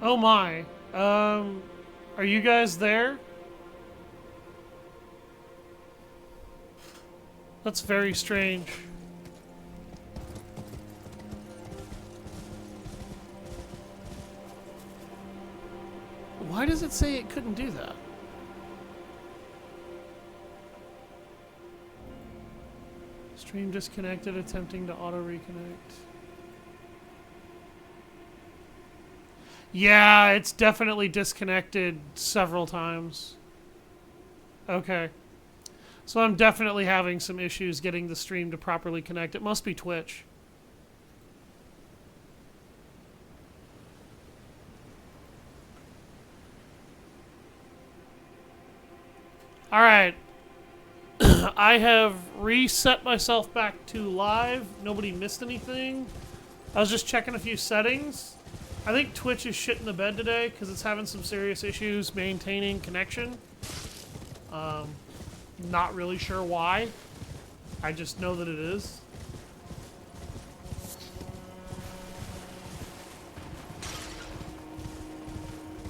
Oh my. Are you guys there? That's very strange. Why does it say it couldn't do that? Stream disconnected, attempting to auto reconnect. Yeah, it's definitely disconnected several times. Okay. So I'm definitely having some issues getting the stream to properly connect. It must be Twitch. Alright. I have reset myself back to live. Nobody missed anything. I was just checking a few settings. I think Twitch is shit in the bed today because it's having some serious issues maintaining connection. Not really sure why. I just know that it is.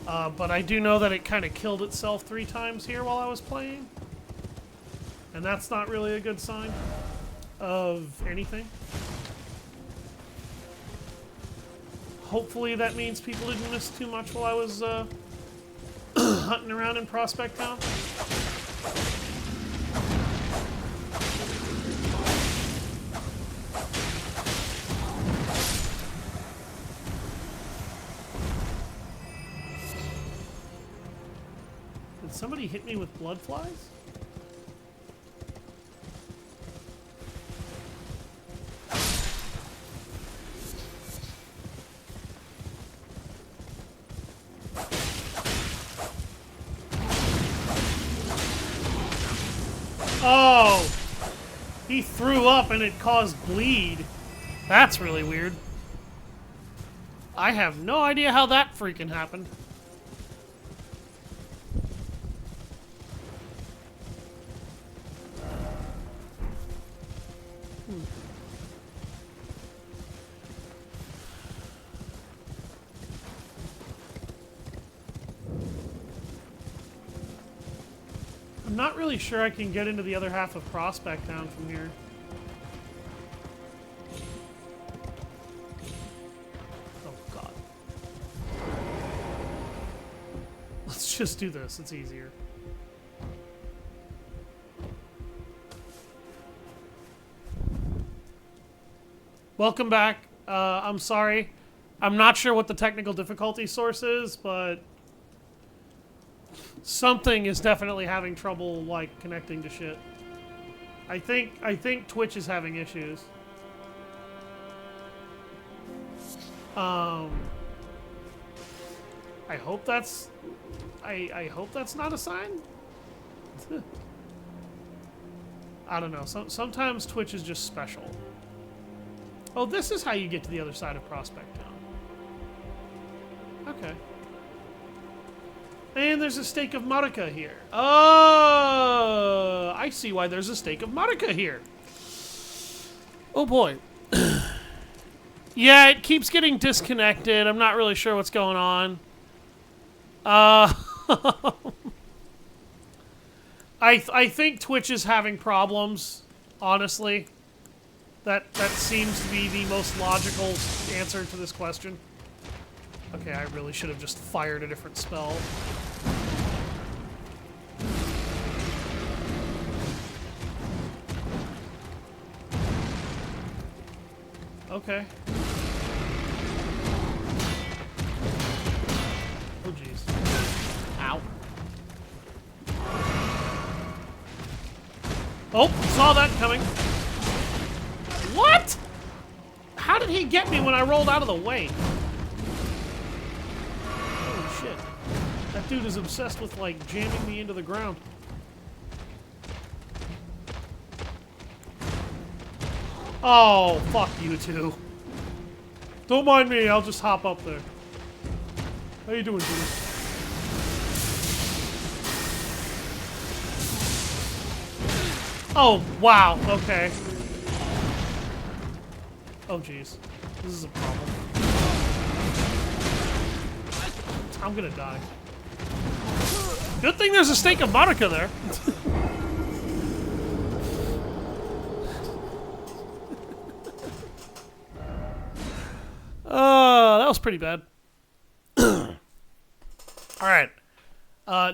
But I do know that it kind of killed itself 3 times here while I was playing. And that's not really a good sign of anything. Hopefully that means people didn't miss too much while I was hunting around in Prospect Town. Did somebody hit me with blood flies? Oh! He threw up and it caused bleed. That's really weird. I have no idea how that freaking happened. I'm not really sure I can get into the other half of Prospect Town from here. Oh, God. Let's just do this. It's easier. Welcome back. I'm sorry. I'm not sure what the technical difficulty source is, but something is definitely having trouble, like, connecting to shit. I think Twitch is having issues. I hope that's... I hope that's not a sign? I don't know. Sometimes Twitch is just special. Oh, this is how you get to the other side of Prospect Town. Okay. And there's a stake of Marika here. Oh, I see why there's a stake of Marika here. Oh boy. Yeah, it keeps getting disconnected. I'm not really sure what's going on. I think Twitch is having problems, honestly. That seems to be the most logical answer to this question. Okay, I really should have just fired a different spell. Okay. Oh, jeez. Ow. Oh, saw that coming. What? How did he get me when I rolled out of the way? Holy shit. That dude is obsessed with, like, jamming me into the ground. Oh, fuck you two. Don't mind me, I'll just hop up there. How you doing, dude? Oh, wow, okay. Oh, jeez. This is a problem. I'm gonna die. Good thing there's a stake of Monica there. That was pretty bad. Alright.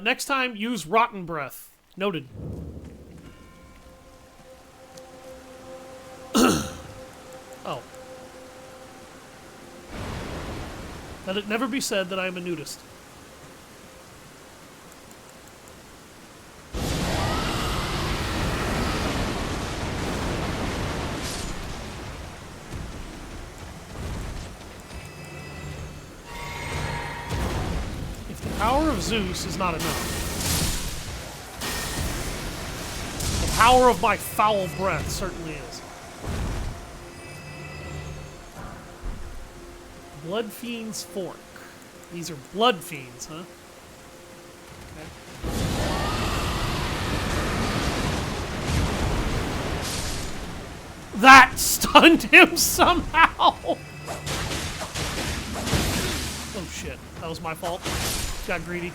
Next time, use Rotten Breath. Noted. Oh. Let it never be said that I am a nudist. If the power of Zeus is not enough, the power of my foul breath certainly is. Blood Fiend's Fork. These are Blood Fiends, huh? Okay. That stunned him somehow! Oh shit, that was my fault. Got greedy.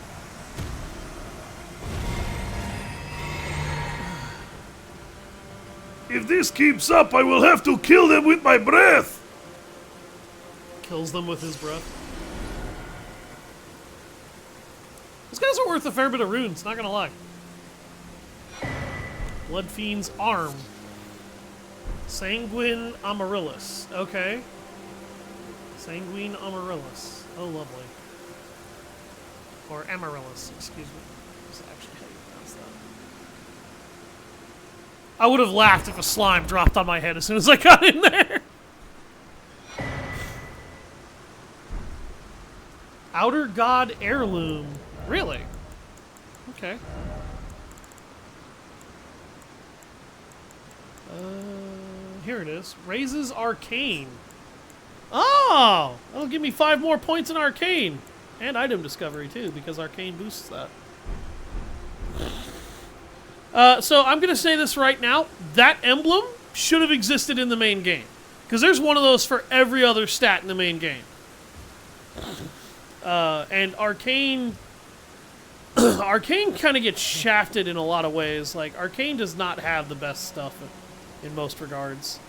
If this keeps up, I will have to kill them with my breath! Kills them with his breath. These guys are worth a fair bit of runes, not gonna lie. Blood Fiend's Arm. Sanguine Amaryllis. Okay. Sanguine Amaryllis. Oh, lovely. Or Amaryllis, excuse me. That's actually how you pronounce that. I would have laughed if a slime dropped on my head as soon as I got in there. Outer God Heirloom. Really? Okay. Here it is. Raises Arcane. Oh! That'll give me 5 more points in Arcane. And item discovery, too, because Arcane boosts that. So I'm going to say this right now. That emblem should have existed in the main game. Because there's one of those for every other stat in the main game. And Arcane... Arcane kind of gets shafted in a lot of ways. Like, Arcane does not have the best stuff in most regards.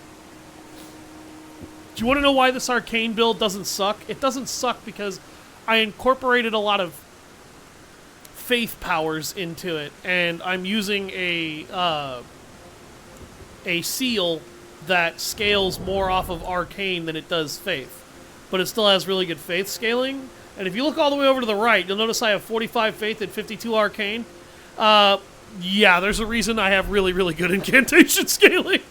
Do you want to know why this Arcane build doesn't suck? It doesn't suck because I incorporated a lot of faith powers into it, and I'm using a seal that scales more off of Arcane than it does faith. But it still has really good faith scaling. And if you look all the way over to the right, you'll notice I have 45 faith and 52 Arcane. Yeah, there's a reason I have really, really good incantation scaling.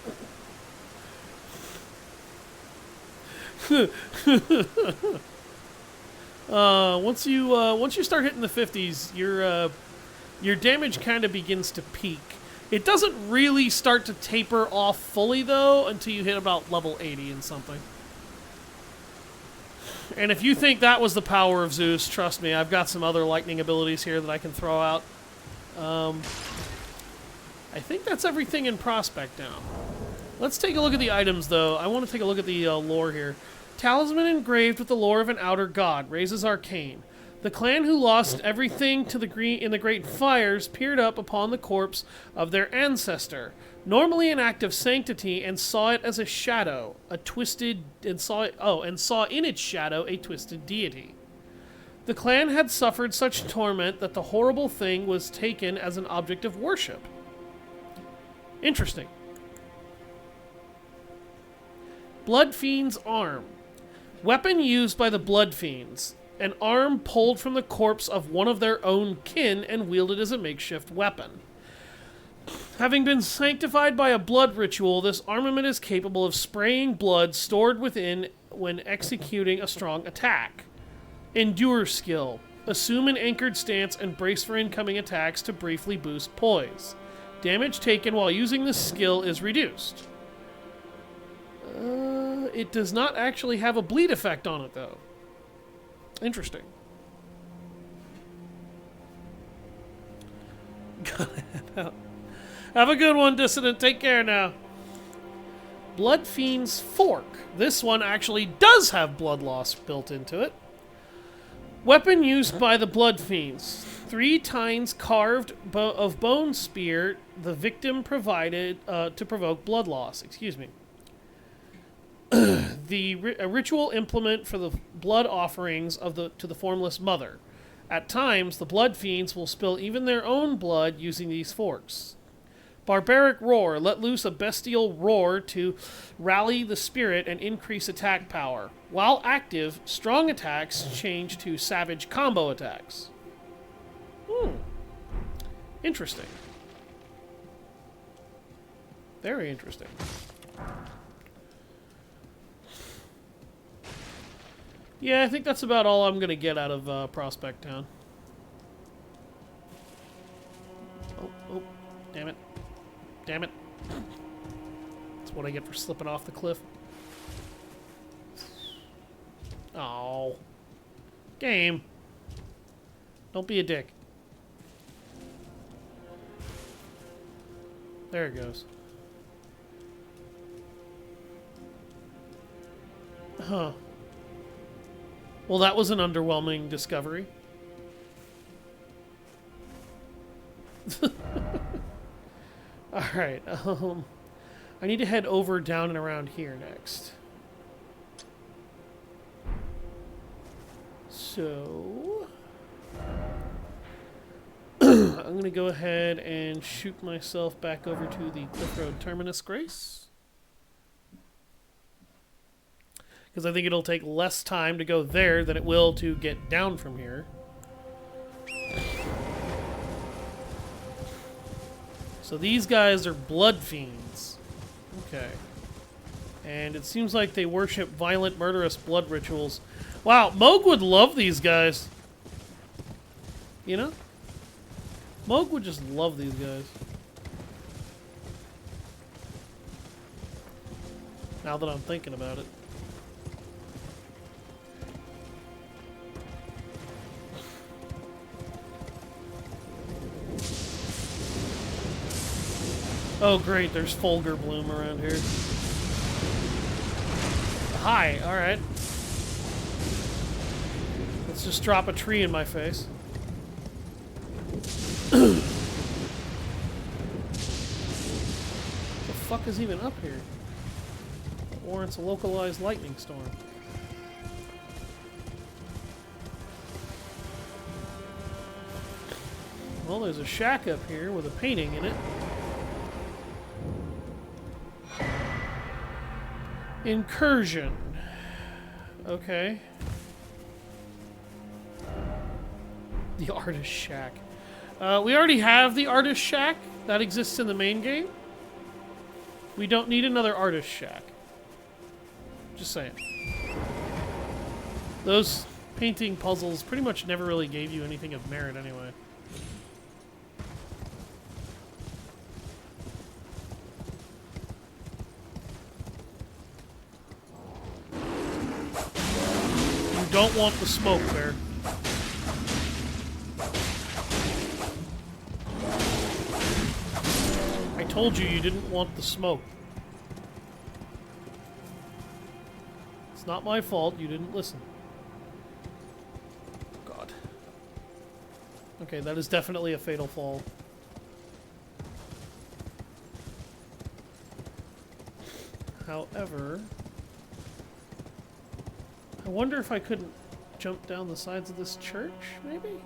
Once you start hitting the 50s, your damage kind of begins to peak. It doesn't really start to taper off fully though until you hit about level 80 and something. And if you think that was the power of Zeus, trust me, I've got some other lightning abilities here that I can throw out. I think that's everything in Prospect now. Let's take a look at the items, though. I want to take a look at the lore here. Talisman engraved with the lore of an outer god, raises Arcane. The clan who lost everything to in the Great Fires peered up upon the corpse of their ancestor, normally an act of sanctity, and saw it as a shadow, and saw in its shadow a twisted deity. The clan had suffered such torment that the horrible thing was taken as an object of worship. Interesting. Blood Fiend's Arm. Weapon used by the Blood Fiends. An arm pulled from the corpse of one of their own kin and wielded as a makeshift weapon. Having been sanctified by a blood ritual, this armament is capable of spraying blood stored within when executing a strong attack. Endure skill. Assume an anchored stance and brace for incoming attacks to briefly boost poise. Damage taken while using this skill is reduced. It does not actually have a bleed effect on it, though. Interesting. Have a good one, Dissident. Take care now. Blood Fiend's Fork. This one actually does have blood loss built into it. Weapon used by the Blood Fiends. 3 tines carved of bone spear the victim provided to provoke blood loss. Excuse me. A ritual implement for the blood offerings to the formless mother. At times, the Blood Fiends will spill even their own blood using these forks. Barbaric Roar. Let loose a bestial roar to rally the spirit and increase attack power. While active, strong attacks change to savage combo attacks. Interesting. Very interesting. Yeah, I think that's about all I'm going to get out of Prospect Town. Oh, damn it. Damn it. That's what I get for slipping off the cliff. Oh. Game. Don't be a dick. There it goes. Huh. Well, that was an underwhelming discovery. Alright, I need to head over, down, and around here next. So... I'm going to go ahead and shoot myself back over to the Cliff Road Terminus Grace. Because I think it'll take less time to go there than it will to get down from here. So these guys are blood fiends. Okay. And it seems like they worship violent, murderous blood rituals. Wow, Moog would love these guys. You know? Moog would just love these guys. Now that I'm thinking about it. Oh great, there's Fulgur Bloom around here. Hi, alright. Let's just drop a tree in my face. The fuck is even up here? That warrants a localized lightning storm. Well, there's a shack up here with a painting in it. Incursion. Okay. The Artist Shack. We already have the Artist Shack. That exists in the main game. We don't need another Artist Shack. Just saying. Those painting puzzles pretty much never really gave you anything of merit anyway. Don't want the smoke there. I told you you didn't want the smoke. It's not my fault you didn't listen. God. Okay, that is definitely a fatal fall. However... I wonder if I couldn't jump down the sides of this church, maybe?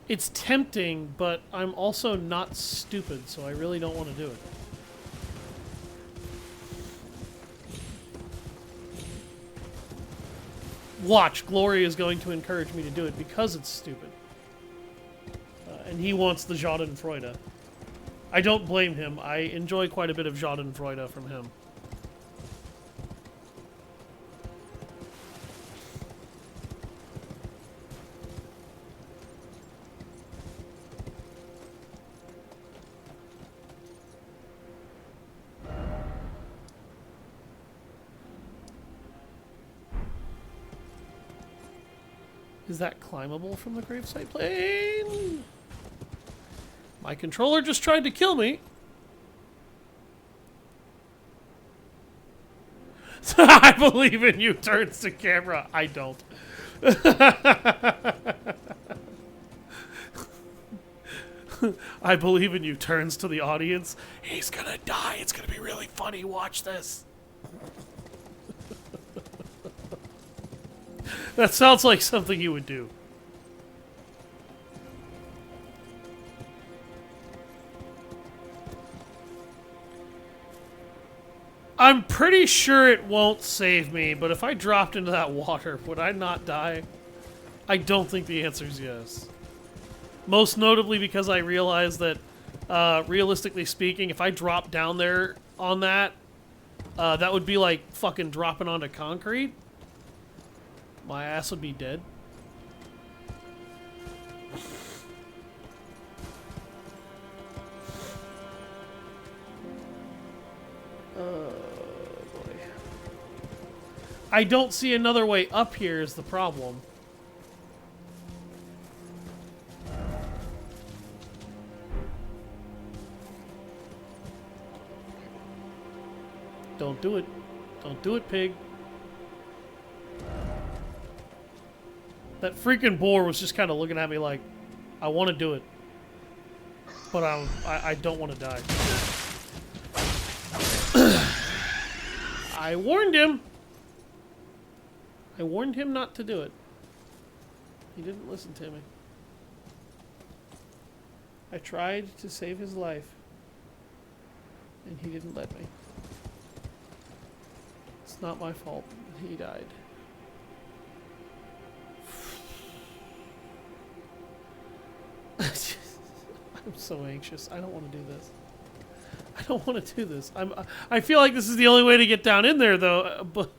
It's tempting, but I'm also not stupid, so I really don't want to do it. Watch, Glory is going to encourage me to do it because it's stupid. And he wants the Schadenfreude. I don't blame him. I enjoy quite a bit of Schadenfreude from him. Is that climbable from the gravesite plane? My controller just tried to kill me. I believe in you turns to camera. I don't. I believe in you turns to the audience. He's gonna die. It's gonna be really funny. Watch this. That sounds like something you would do. I'm pretty sure it won't save me, but if I dropped into that water, would I not die? I don't think the answer is yes. Most notably because I realized that, realistically speaking, if I dropped down there on that, that would be like fucking dropping onto concrete. My ass would be dead. I don't see another way up here is the problem. Don't do it. Don't do it, pig. That freaking boar was just kind of looking at me like, I want to do it. But I don't want to die. I warned him. I warned him not to do it. He didn't listen to me. I tried to save his life. And he didn't let me. It's not my fault that he died. I'm so anxious. I don't want to do this. I don't want to do this. I feel like this is the only way to get down in there, though, but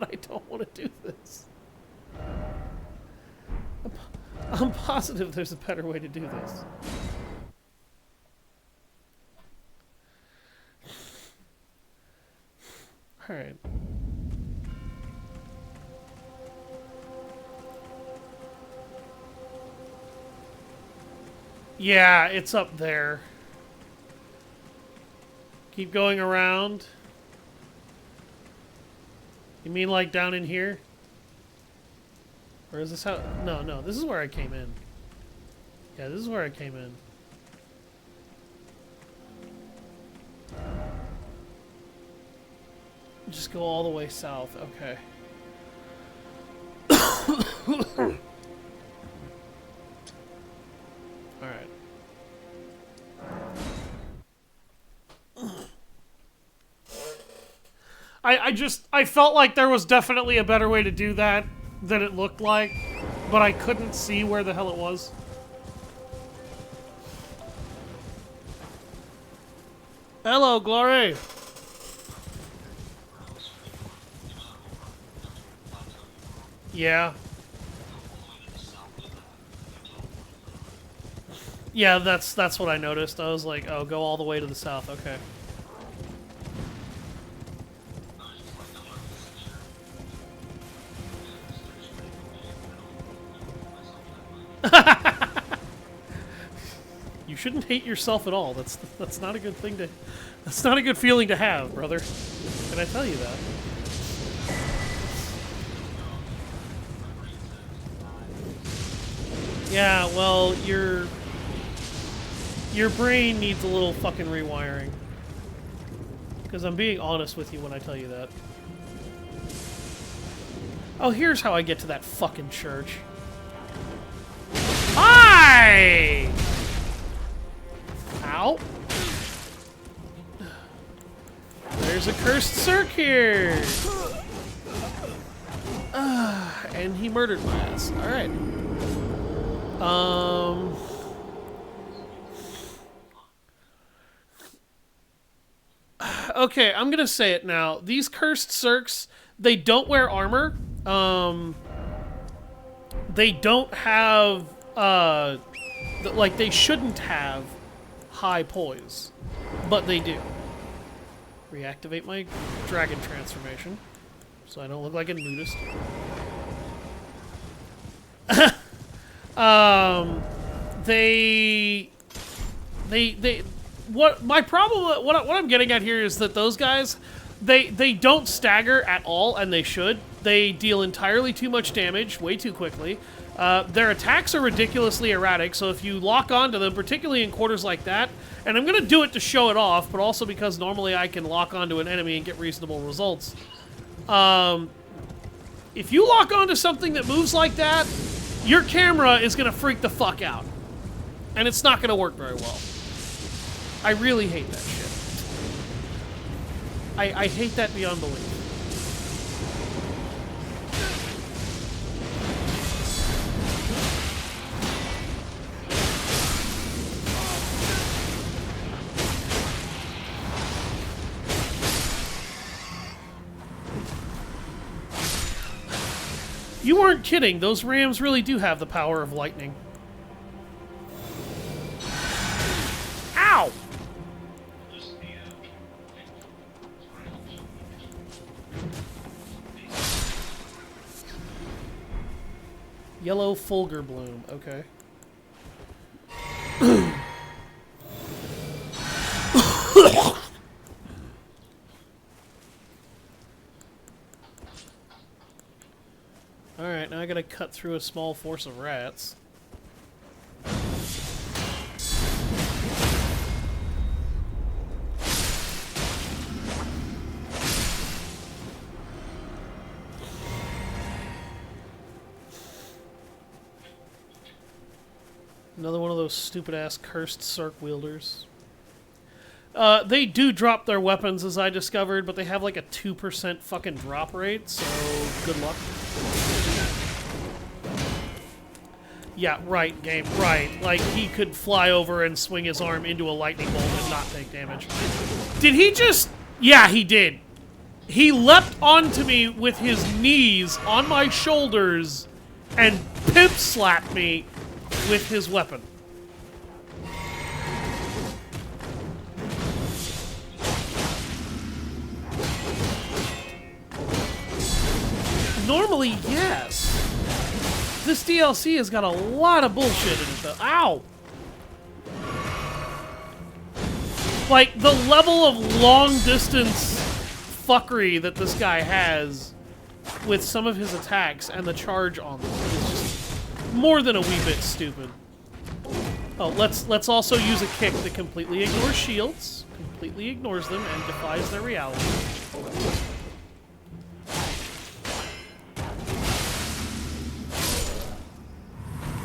I don't want to do this. I'm positive there's a better way to do this. All right. Yeah, it's up there. Keep going around. You mean like down in here? Or is this how... No, this is where I came in. Yeah, this is where I came in. Just go all the way south. Okay. Alright. I felt like there was definitely a better way to do that than it looked like, but I couldn't see where the hell it was. Hello, Glory! Yeah. Yeah, that's what I noticed. I was like, oh, go all the way to the south. Okay. You shouldn't hate yourself at all. That's not a good thing to... That's not a good feeling to have, brother. Can I tell you that? Yeah, well, your brain needs a little fucking rewiring. Because I'm being honest with you when I tell you that. Oh, here's how I get to that fucking church. Hi! Ow. There's a cursed Cirque here! And he murdered my ass. Alright. Okay, I'm gonna say it now. These cursed Cirques, they don't wear armor. They don't have, like, they shouldn't have high poise. But they do. Reactivate my dragon transformation, so I don't look like a nudist. What my problem, what I'm getting at here is that those guys, They don't stagger at all, and they should. They deal entirely too much damage way too quickly. Their attacks are ridiculously erratic, so if you lock onto them, particularly in quarters like that, and I'm going to do it to show it off, but also because normally I can lock onto an enemy and get reasonable results. If you lock onto something that moves like that, your camera is going to freak the fuck out. And it's not going to work very well. I really hate that shit. I hate that beyond belief. You weren't kidding. Those rams really do have the power of lightning. Ow! Yellow Fulgur Bloom. Okay. Alright, now I gotta cut through a small force of rats. Another one of those stupid-ass cursed Cirque wielders. They do drop their weapons, as I discovered, but they have like a 2% fucking drop rate, so good luck. Yeah, right, game, right. Like, he could fly over and swing his arm into a lightning bolt and not take damage. Did he just... Yeah, he did. He leapt onto me with his knees on my shoulders and pimp slapped me with his weapon. Normally, yes. This DLC has got a lot of bullshit in it, though. Ow! Like, the level of long-distance fuckery that this guy has with some of his attacks and the charge on them is just more than a wee bit stupid. Oh, let's also use a kick that completely ignores shields, completely ignores them, and defies their reality.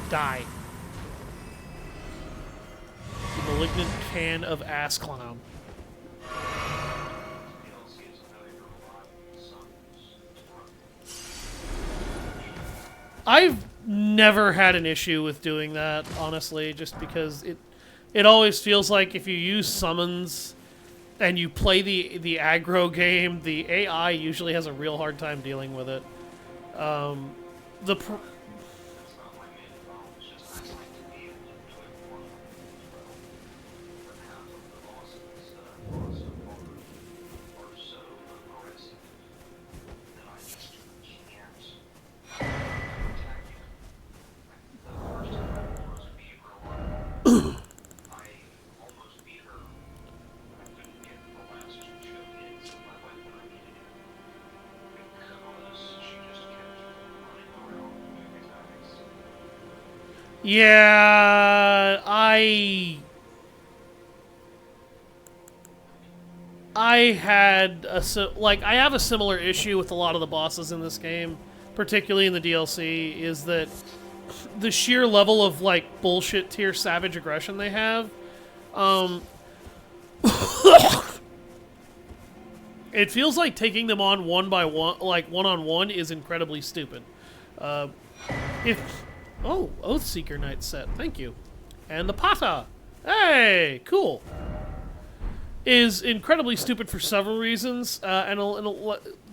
Die. The malignant can of ass clown. I've never had an issue with doing that, honestly, just because it always feels like if you use summons and you play the aggro game, the AI usually has a real hard time dealing with it. Yeah, I had I have a similar issue with a lot of the bosses in this game, particularly in the DLC, is that the sheer level of like bullshit tier savage aggression they have, it feels like taking them on one by one, like one-on-one, is incredibly stupid. Oh, Oathseeker Knight set. Thank you. And the Pata. Hey, cool. Is incredibly stupid for several reasons.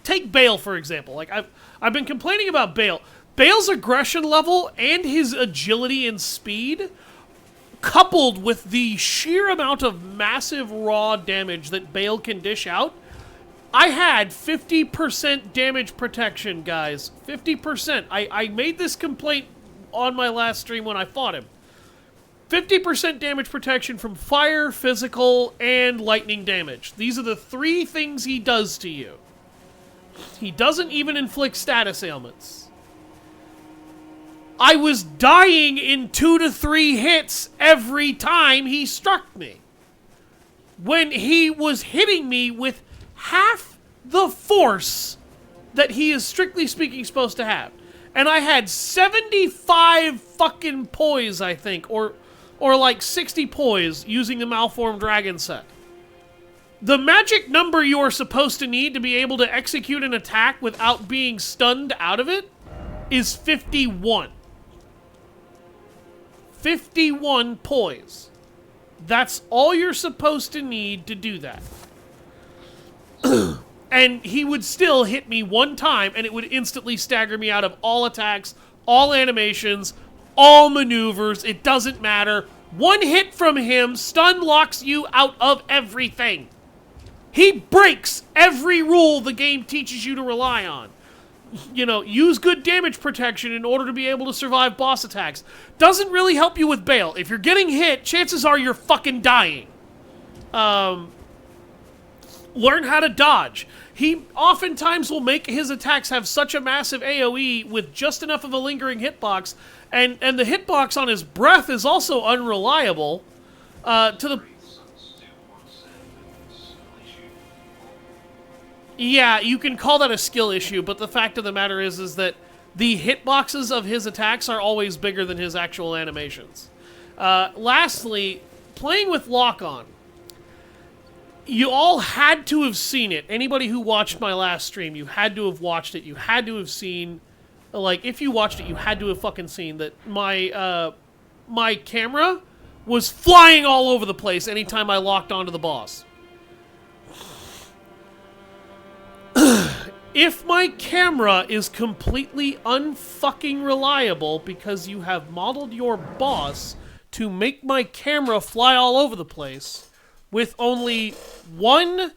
Take Bale, for example. Like, I've been complaining about Bale. Bale's aggression level and his agility and speed, coupled with the sheer amount of massive raw damage that Bale can dish out, I had 50% damage protection, guys. 50%. I made this complaint on my last stream when I fought him. 50% damage protection from fire, physical, and lightning damage. These are the 3 things he does to you. He doesn't even inflict status ailments. I was dying in 2 to 3 hits every time he struck me. When he was hitting me with half the force that he is strictly speaking supposed to have. And I had 75 fucking poise, I think, or like 60 poise using the Malformed Dragon set. The magic number you are supposed to need to be able to execute an attack without being stunned out of it is 51. 51 poise. That's all you're supposed to need to do that. And he would still hit me one time, and it would instantly stagger me out of all attacks, all animations, all maneuvers. It doesn't matter. One hit from him stun locks you out of everything. He breaks every rule the game teaches you to rely on. You know, use good damage protection in order to be able to survive boss attacks. Doesn't really help you with bail. If you're getting hit, chances are you're fucking dying. Learn how to dodge. He oftentimes will make his attacks have such a massive AoE with just enough of a lingering hitbox, and the hitbox on his breath is also unreliable. Yeah, you can call that a skill issue, but the fact of the matter is that the hitboxes of his attacks are always bigger than his actual animations. Lastly, playing with lock-on. You all had to have seen it. Anybody who watched my last stream, you had to have watched it. You had to have seen, like, if you watched it, you had to have fucking seen that my camera was flying all over the place anytime I locked onto the boss. If my camera is completely unfucking reliable because you have modeled your boss to make my camera fly all over the place with only one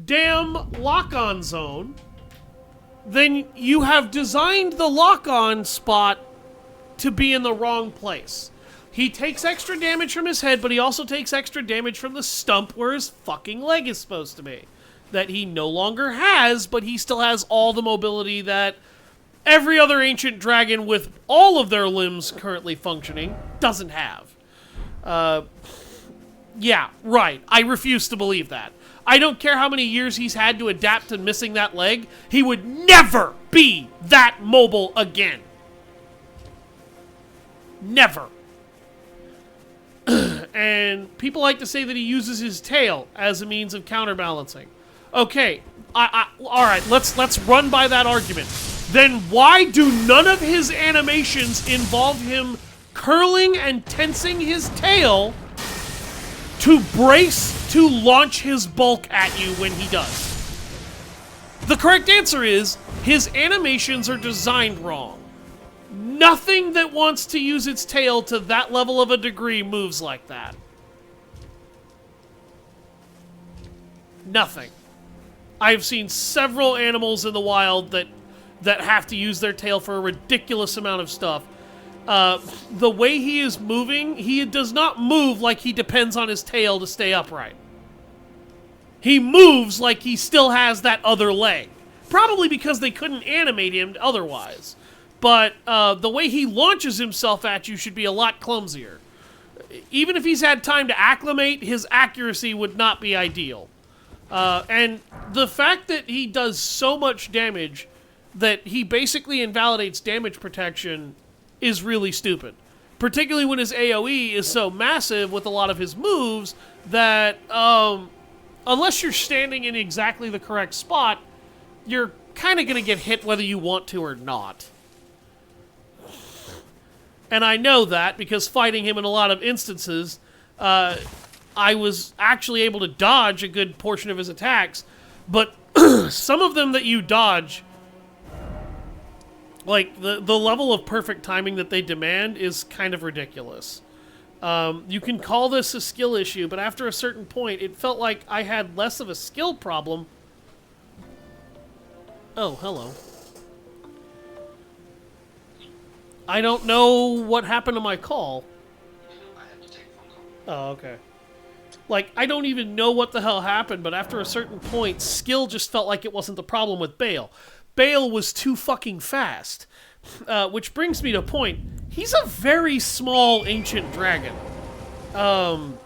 damn lock-on zone, then you have designed the lock-on spot to be in the wrong place. He takes extra damage from his head, but he also takes extra damage from the stump where his fucking leg is supposed to be. That he no longer has, but he still has all the mobility that every other ancient dragon with all of their limbs currently functioning doesn't have. Yeah, right. I refuse to believe that. I don't care how many years he's had to adapt to missing that leg. He would never be that mobile again. Never. And people like to say that he uses his tail as a means of counterbalancing. Okay, all right, let's run by that argument. Then why do none of his animations involve him curling and tensing his tail to brace to launch his bulk at you when he does? The correct answer is his animations are designed wrong. Nothing that wants to use its tail to that level of a degree moves like that. Nothing. I've seen several animals in the wild that have to use their tail for a ridiculous amount of stuff. The way he is moving, he does not move like he depends on his tail to stay upright. He moves like he still has that other leg. Probably because they couldn't animate him otherwise. But the way he launches himself at you should be a lot clumsier. Even if he's had time to acclimate, his accuracy would not be ideal. And the fact that he does so much damage that he basically invalidates damage protection is really stupid. Particularly when his AoE is so massive with a lot of his moves that, unless you're standing in exactly the correct spot, you're kind of going to get hit whether you want to or not. And I know that because fighting him in a lot of instances, I was actually able to dodge a good portion of his attacks, but some of them that you dodge, like the level of perfect timing that they demand is kind of ridiculous. You can call this a skill issue, but after a certain point, it felt like I had less of a skill problem. Oh, hello. I don't know what happened to my call. Oh, okay. Like, I don't even know what the hell happened, but after a certain point, skill just felt like it wasn't the problem with Bale. Bale was too fucking fast. Which brings me to a point. He's a very small ancient dragon. And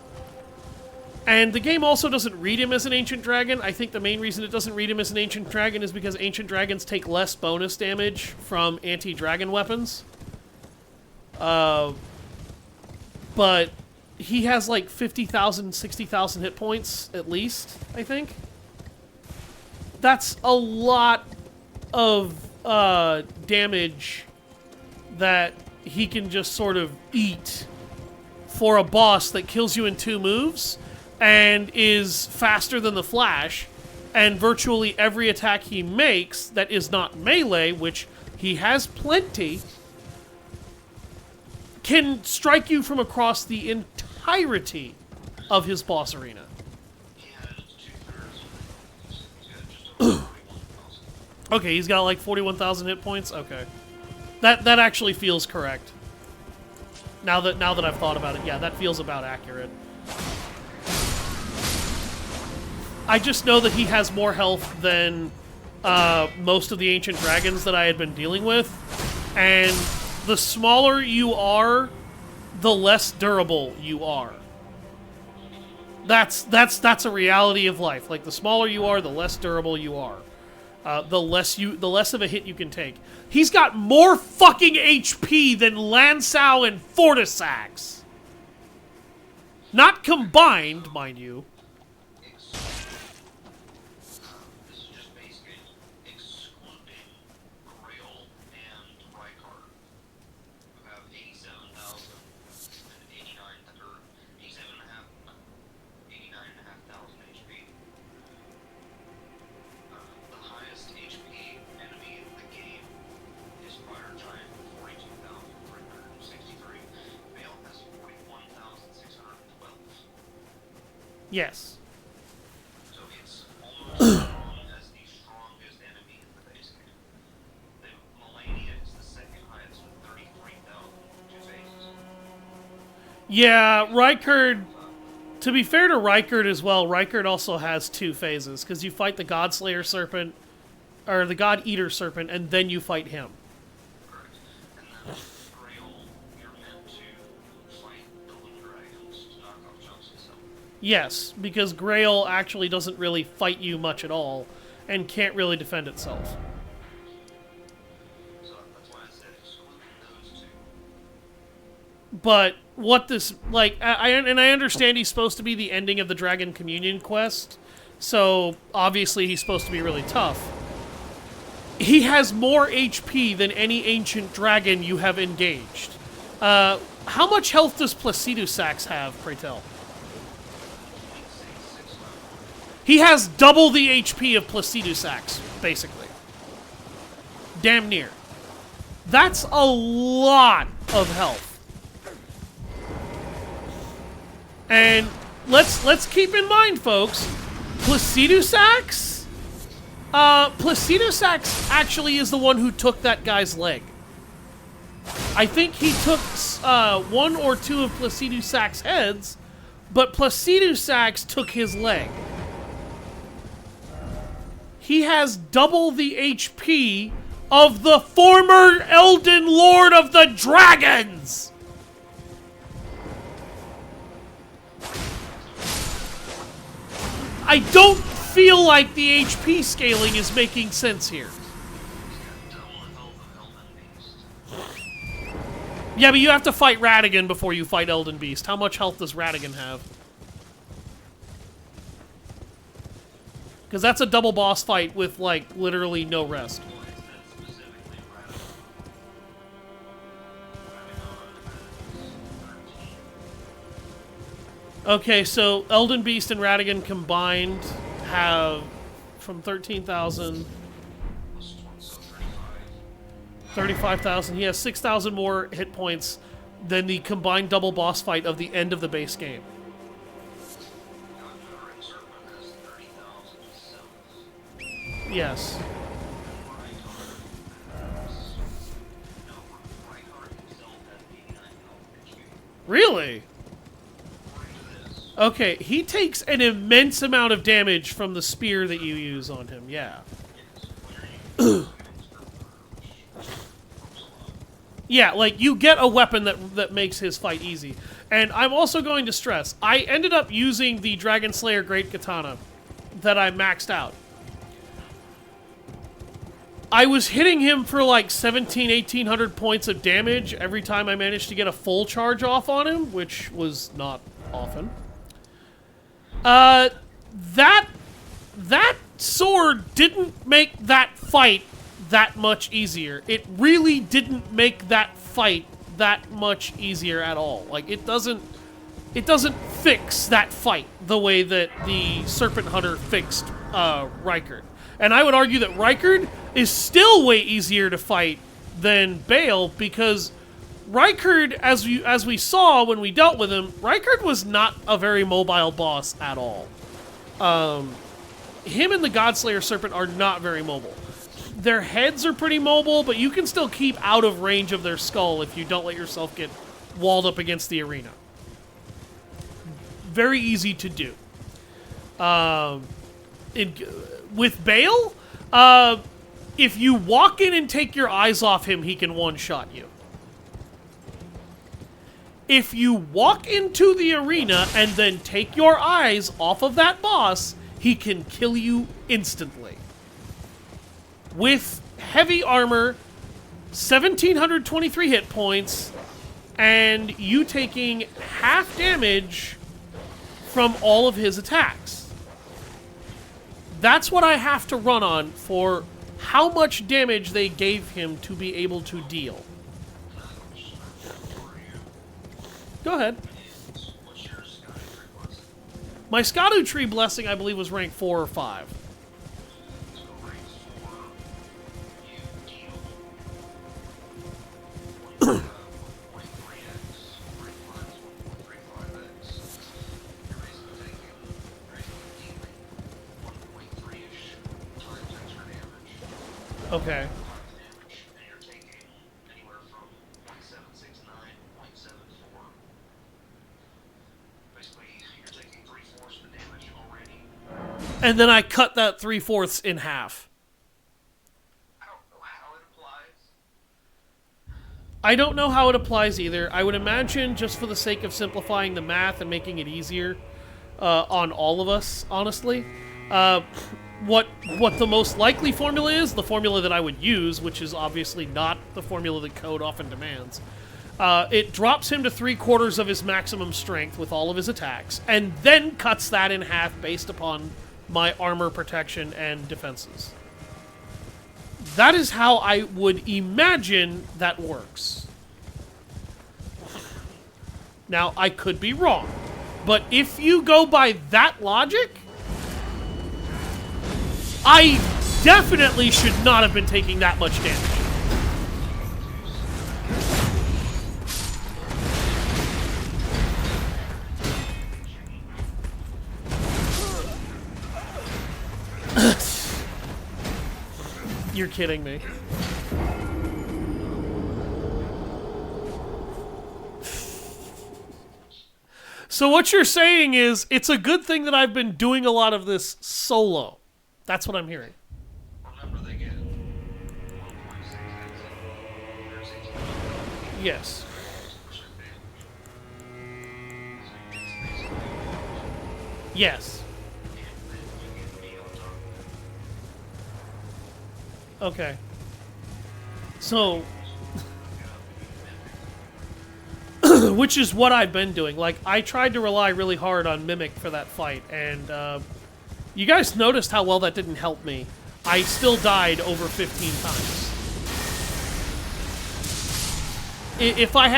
the game also doesn't read him as an ancient dragon. I think the main reason it doesn't read him as an ancient dragon is because ancient dragons take less bonus damage from anti-dragon weapons. But he has like 50,000, 60,000 hit points at least, I think. That's a lot of damage that he can just sort of eat for a boss that kills you in 2 moves and is faster than the Flash, and virtually every attack he makes that is not melee, which he has plenty, can strike you from across the entirety of his boss arena. Okay, he's got like 41,000 hit points? Okay. That actually feels correct. Now that I've thought about it, yeah, that feels about accurate. I just know that he has more health than most of the ancient dragons that I had been dealing with, and the smaller you are, the less durable you are. That's a reality of life. Like, the smaller you are, the less durable you are. The less of a hit you can take. He's got more fucking HP than Lansau and Fortisax. Not combined, mind you. Yes. So it's almost as the strongest enemy in the base game. The Melania is the second highest with 33,000 phases. Yeah, Rykard. To be fair to Rykard as well, Rykard also has 2 phases, because you fight the Godslayer Serpent, or the God Eater Serpent, and then you fight him. Correct. And then Grail, you're meant to fight the Elden dragons to knock off chunks and stuff. Yes, because Grail actually doesn't really fight you much at all, and can't really defend itself. So that's why I said excluding those 2. But what this, like, I understand he's supposed to be the ending of the Dragon Communion quest, so obviously he's supposed to be really tough. He has more HP than any ancient dragon you have engaged. How much health does Placidusax have, pray tell? He has double the HP of Placidusax, basically. Damn near. That's a lot of health. And let's keep in mind, folks, Placidusax? Placidusax actually is the one who took that guy's leg. I think he took 1 or 2 of Placidusax's heads, but Placidusax took his leg. He has double the HP of the former Elden Lord of the Dragons! I don't feel like the HP scaling is making sense here. Yeah, but you have to fight Radagon before you fight Elden Beast. How much health does Radagon have? Because that's a double boss fight with, like, literally no rest. Okay, so Elden Beast and Radagon combined have from 13,000... 35,000. He has 6,000 more hit points than the combined double boss fight of the end of the base game. Yes. Really? Okay, he takes an immense amount of damage from the spear that you use on him, yeah. Yeah, like, you get a weapon that makes his fight easy. And I'm also going to stress, I ended up using the Dragon Slayer Great Katana that I maxed out. I was hitting him for like 1,800 points of damage every time I managed to get a full charge off on him, which was not often. That sword didn't make that fight that much easier. It really didn't make that fight that much easier at all. Like, it doesn't fix that fight the way that the Serpent Hunter fixed Rykard. And I would argue that Rykard is still way easier to fight than Bale, because Rykard, as we saw when we dealt with him, Rykard was not a very mobile boss at all. Him and the Godslayer Serpent are not very mobile. Their heads are pretty mobile, but you can still keep out of range of their skull if you don't let yourself get walled up against the arena. Very easy to do. With Bale, if you walk in and take your eyes off him, he can one-shot you. If you walk into the arena and then take your eyes off of that boss, he can kill you instantly. With heavy armor, 1,723 hit points, and you taking half damage from all of his attacks. That's what I have to run on for how much damage they gave him to be able to deal. Go ahead. My Skadu Tree Blessing, I believe, was rank 4 or 5. Okay. And then I cut that 3/4 in half. I don't know how it applies. I don't know how it applies either. I would imagine, just for the sake of simplifying the math and making it easier on all of us, honestly, what the most likely formula is, the formula that I would use, which is obviously not the formula that code often demands. It drops him to 3/4 of his maximum strength with all of his attacks, and then cuts that in half based upon my armor protection and defenses. That is how I would imagine that works. Now, I could be wrong, but if you go by that logic, I definitely should not have been taking that much damage. You're kidding me. So what you're saying is, it's a good thing that I've been doing a lot of this solo. That's what I'm hearing. Remember, they get 1.6 Yes. Yes. Okay. So, which is what I've been doing. Like, I tried to rely really hard on Mimic for that fight, and you guys noticed how well that didn't help me. I still died over 15 times. If I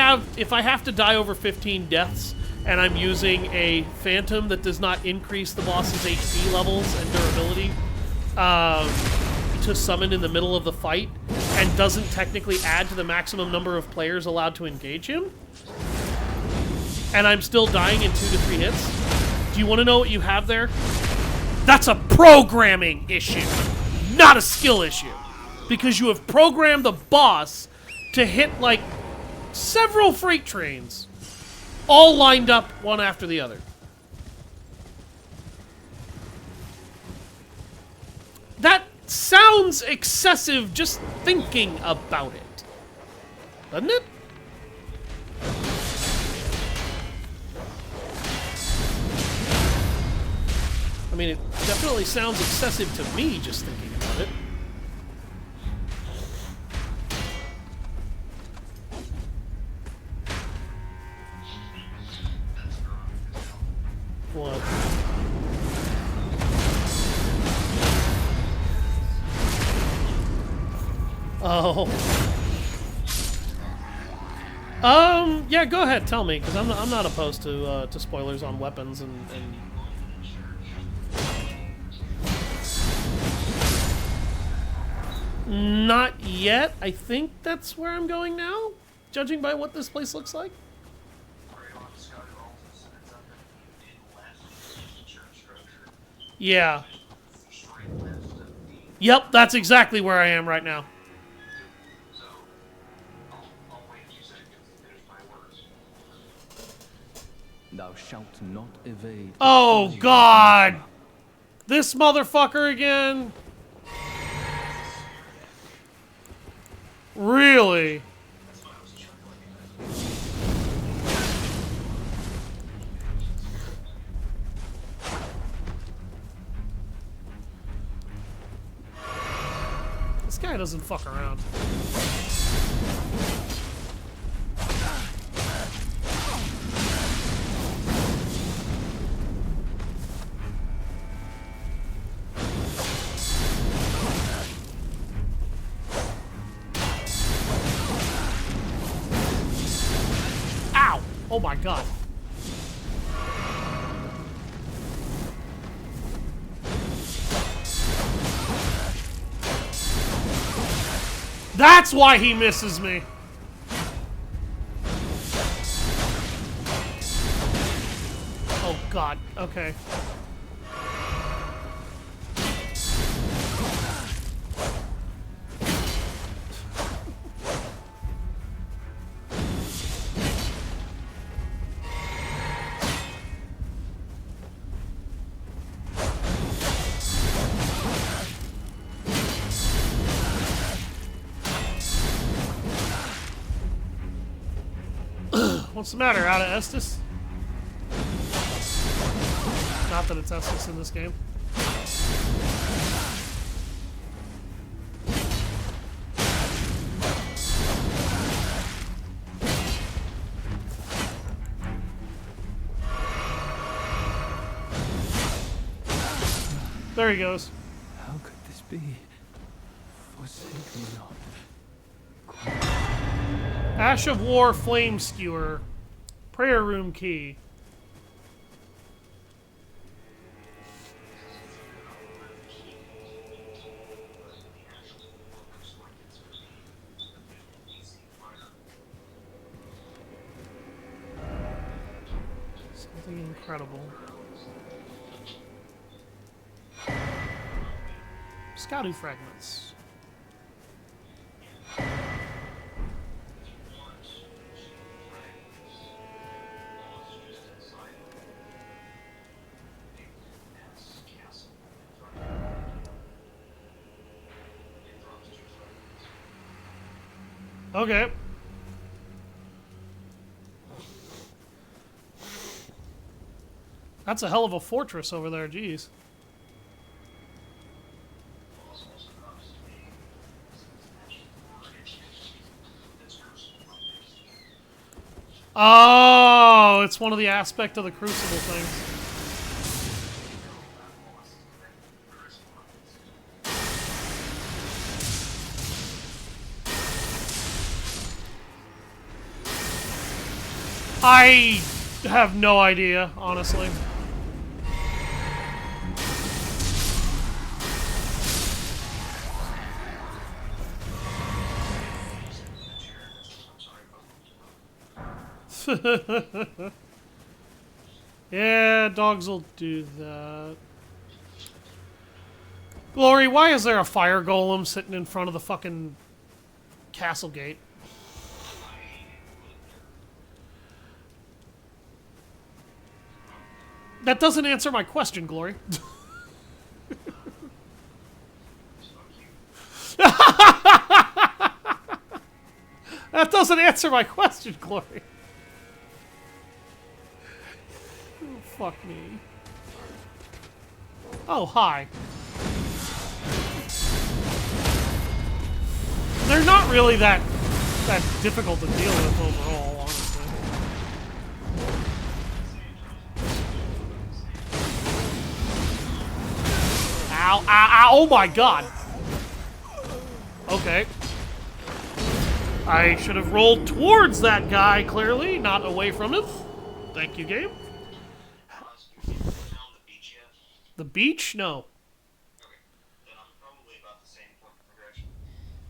have to die over 15 deaths, and I'm using a Phantom that does not increase the boss's HP levels and durability, to summon in the middle of the fight, and doesn't technically add to the maximum number of players allowed to engage him, and I'm still dying in 2 to 3 hits, do you want to know what you have there? That's a programming issue, not a skill issue. Because you have programmed the boss to hit, like, several freight trains, all lined up one after the other. sounds excessive just thinking about it. Doesn't it? I mean, it definitely sounds excessive to me just thinking about it. What? Oh. Yeah, go ahead, tell me, because I'm not opposed to spoilers on weapons and... Not yet. I think that's where I'm going now, judging by what this place looks like. Yeah. Yep, that's exactly where I am right now. Thou shalt not evade. Oh, God! This motherfucker again? Really? This guy doesn't fuck around. Ow! Oh my god. That's why he misses me. Oh god, okay. What's the matter? Out of Estus? Not that it's Estus in this game. There he goes. How could this be? Forsake me not. Ash of War Flame Skewer. Prayer Room Key. Something incredible. Scouting fragments. Okay. That's a hell of a fortress over there, jeez. Oh, it's one of the aspect of the Crucible things. I have no idea, honestly. Yeah, dogs will do that. Glory, why is there a fire golem sitting in front of the fucking castle gate? That doesn't answer my question, Glory. That doesn't answer my question, Glory. Oh, fuck me. Oh, hi. They're not really that difficult to deal with overall, honestly. Ow, ow, ow, oh my god! Okay. I should have rolled towards that guy, clearly, not away from him. Thank you, game. You found the beach yet? The beach? No. Okay. Then I'm probably about the same point of progression.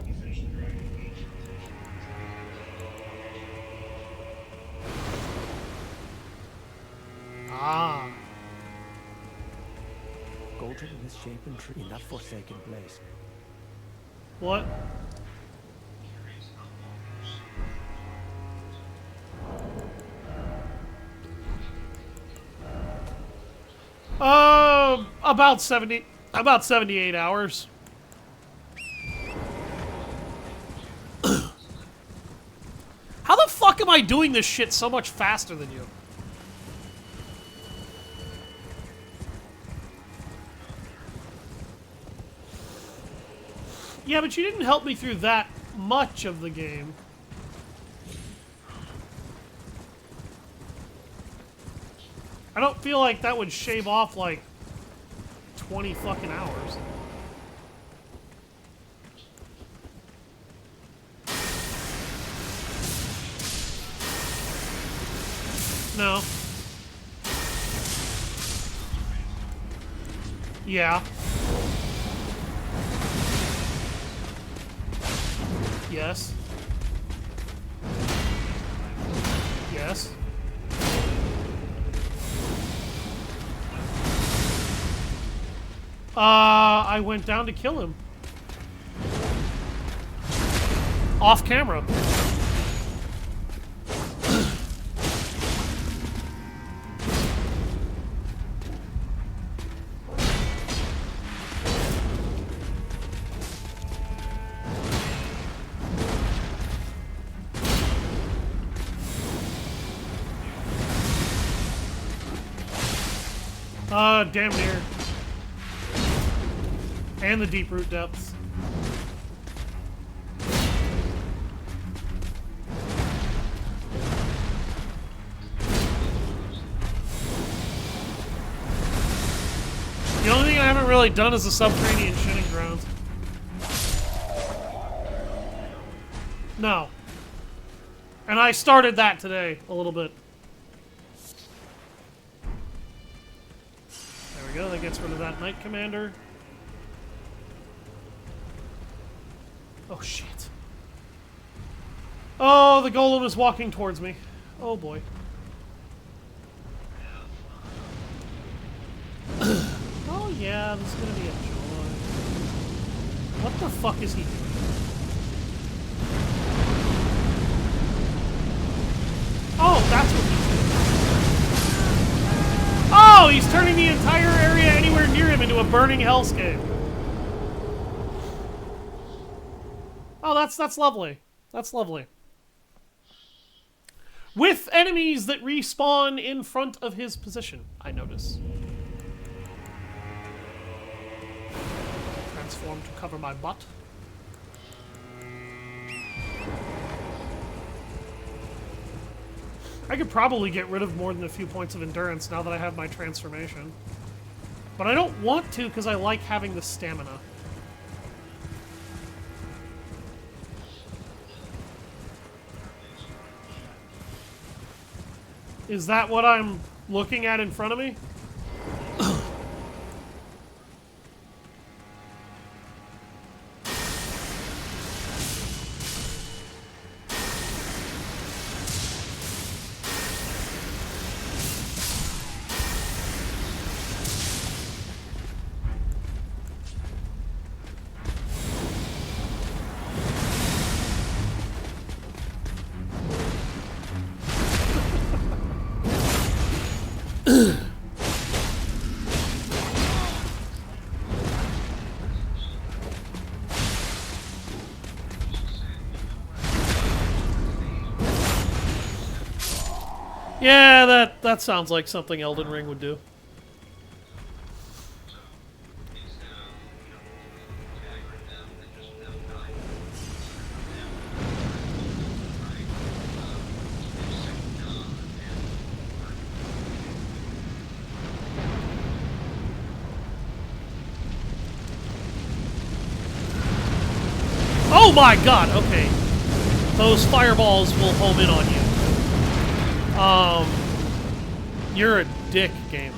You finish the Dragon Beach, Ah. Golden misshapen tree in that forsaken place. What? curious how long About 78 hours. How the fuck am I doing this shit so much faster than you? Yeah, but you didn't help me through that much of the game. I don't feel like that would shave off like 20 fucking hours. No. Yeah. Yes. Yes. I went down to kill him. Off camera. Damn near. And the deep root depths. The only thing I haven't really done is the subterranean shitting grounds. No. And I started that today, a little bit. There we go, that gets rid of that Knight Commander. Oh, shit. Oh, the golem is walking towards me. Oh, boy. Oh, yeah, this is gonna be a joy. What the fuck is he doing? Oh, that's what he's doing. Oh, he's turning the entire area anywhere near him into a burning hellscape. Oh, that's lovely. That's lovely. With enemies that respawn in front of his position, I notice. Transform to cover my butt. I could probably get rid of more than a few points of endurance now that I have my transformation. But I don't want to because I like having the stamina. Is that what I'm looking at in front of me? Yeah, that sounds like something Elden Ring would do. So instead of, tagging them and just them dying, them right? It's second and Oh my god, okay. Those fireballs will home in on you. You're a dick, game.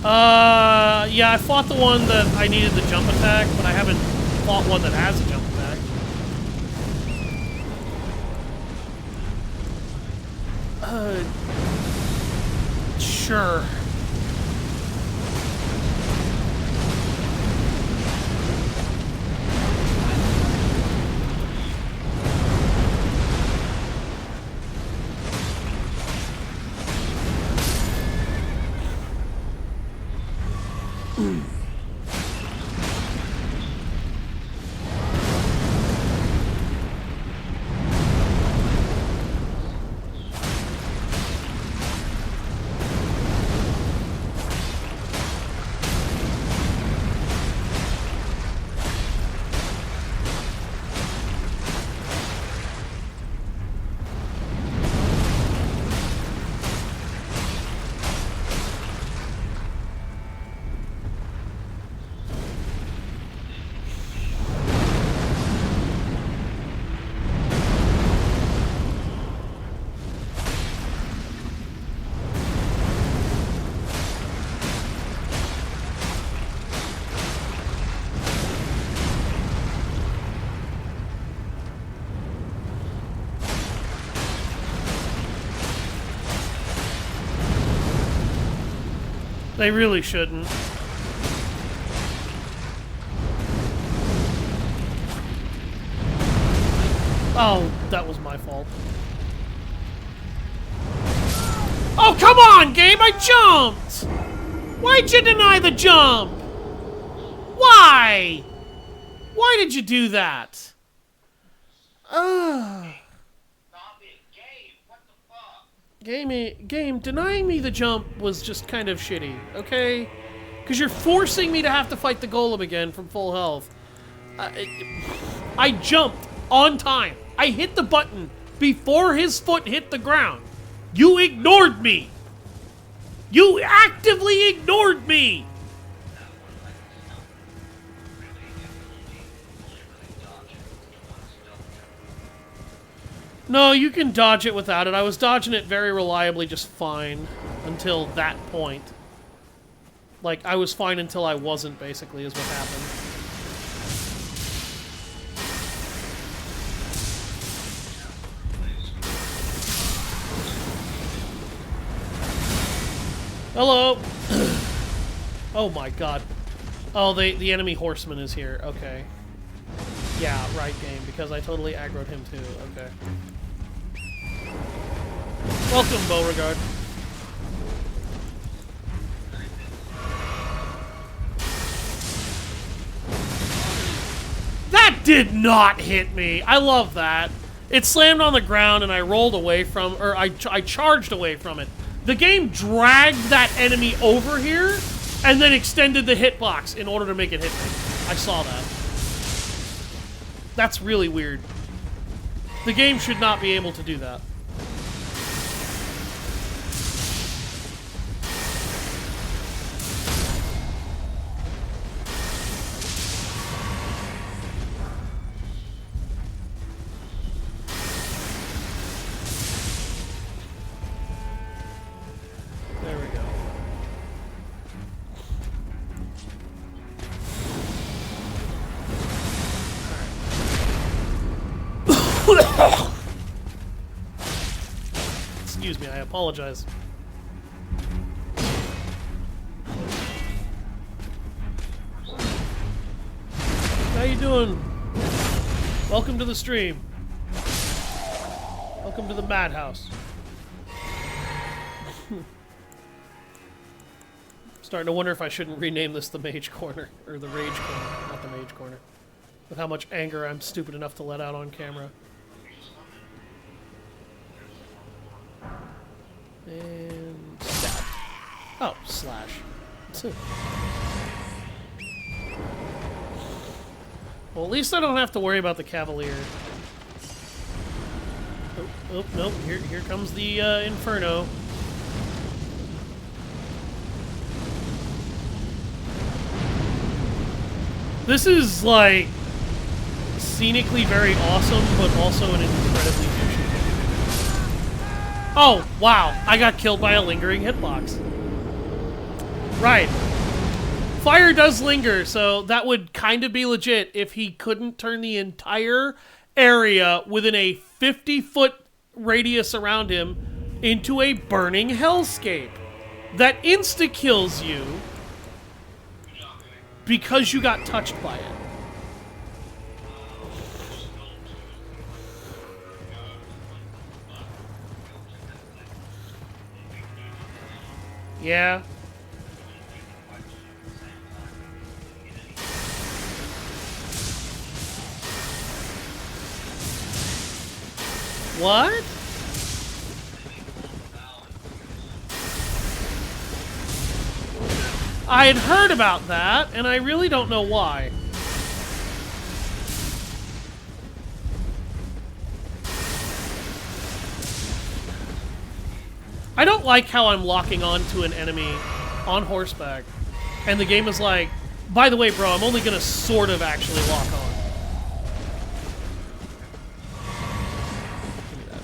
Yeah, I fought the one that I needed the jump attack, but I haven't fought one that has a jump attack. Sure. They really shouldn't. Oh, that was my fault. Oh, come on, game! I jumped! Why'd you deny the jump? Why? Why did you do that? Ugh. stop it, Gabe. What the fuck? Game, denying me the jump was just kind of shitty, okay? Because you're forcing me to have to fight the golem again from full health. I jumped on time. I hit the button before his foot hit the ground. You ignored me. You actively ignored me. No, you can dodge it without it. I was dodging it very reliably just fine until that point. Like, I was fine until I wasn't, basically, is what happened. Hello! Oh my god. Oh, the enemy horseman is here. Okay. Yeah, right, game, because I totally aggroed him too. Okay. Welcome, Beauregard. That did not hit me! I love that. It slammed on the ground and I rolled away from, or I charged away from it. The game dragged that enemy over here and then extended the hitbox in order to make it hit me. I saw that. That's really weird. The game should not be able to do that. There we go. Excuse me, I apologize. How you doing? Welcome to the stream. Welcome to the madhouse. Starting to wonder if I shouldn't rename this the Mage Corner, or the Rage Corner, not the Mage Corner. With how much anger I'm stupid enough to let out on camera. And stab. Oh, slash. Well, at least I don't have to worry about the Cavalier. Oh, nope. Here comes the Inferno. This is, like, scenically very awesome, but also an incredibly douchey game. Oh, wow. I got killed by a lingering hitbox. Right. Fire does linger, so that would kind of be legit if he couldn't turn the entire area within a 50-foot radius around him into a burning hellscape that insta-kills you because you got touched by it. Yeah. What? I had heard about that, and I really don't know why. I don't like how I'm locking on to an enemy on horseback, and the game is like, by the way, bro, I'm only gonna sort of actually lock on. Give me that.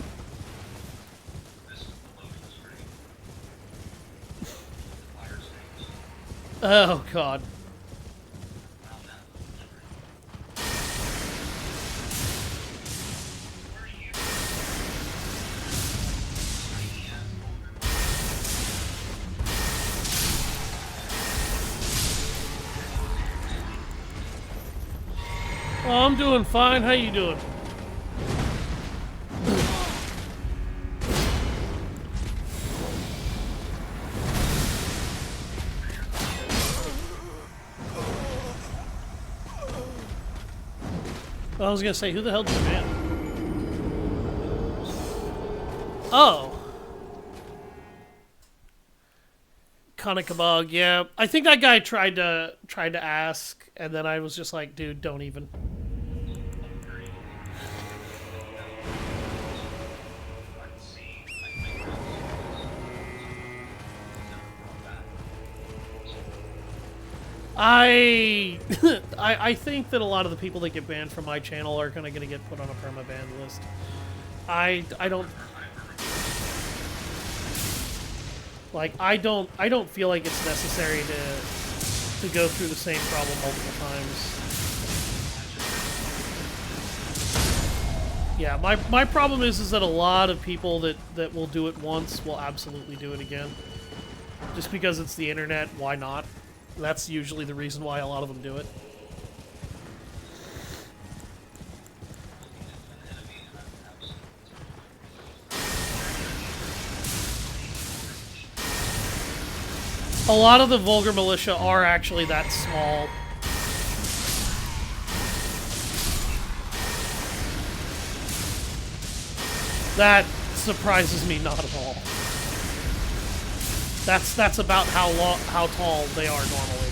Oh, God. Oh, I'm doing fine. How you doing? I was gonna say, who the hell did you ban? Oh. Kanekabog, yeah. I think that guy tried to ask, and then I was just like, dude, don't even. I think that a lot of the people that get banned from my channel are gonna get put on a perma-ban list. I don't feel like it's necessary to go through the same problem multiple times. Yeah, my problem is that a lot of people that will do it once will absolutely do it again. Just because it's the internet, why not? That's usually the reason why a lot of them do it. A lot of the vulgar militia are actually that small. That surprises me not at all. That's about how tall they are normally.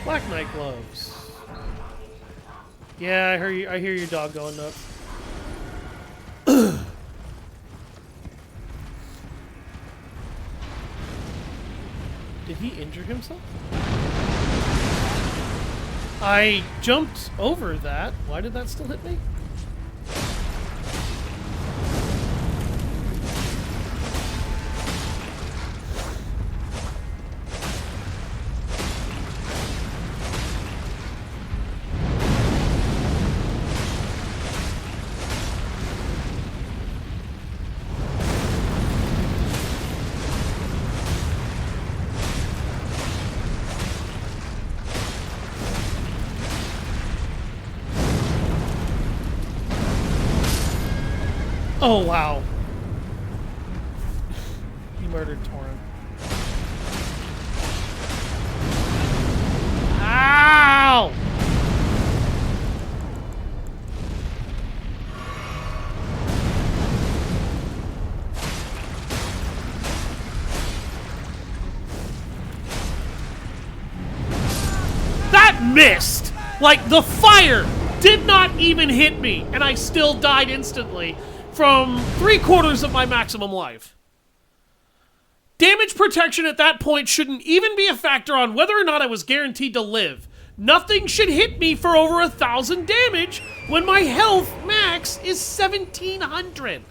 Black Knight gloves. Yeah, I hear your dog going nuts. Did he injure himself? I jumped over that. Why did that still hit me? Oh, wow. He murdered Torin. Ow! That missed! Like, the fire did not even hit me, and I still died instantly from 3/4 of my maximum life. Damage protection at that point shouldn't even be a factor on whether or not I was guaranteed to live. Nothing should hit me for over 1,000 damage when my health max is 1,700.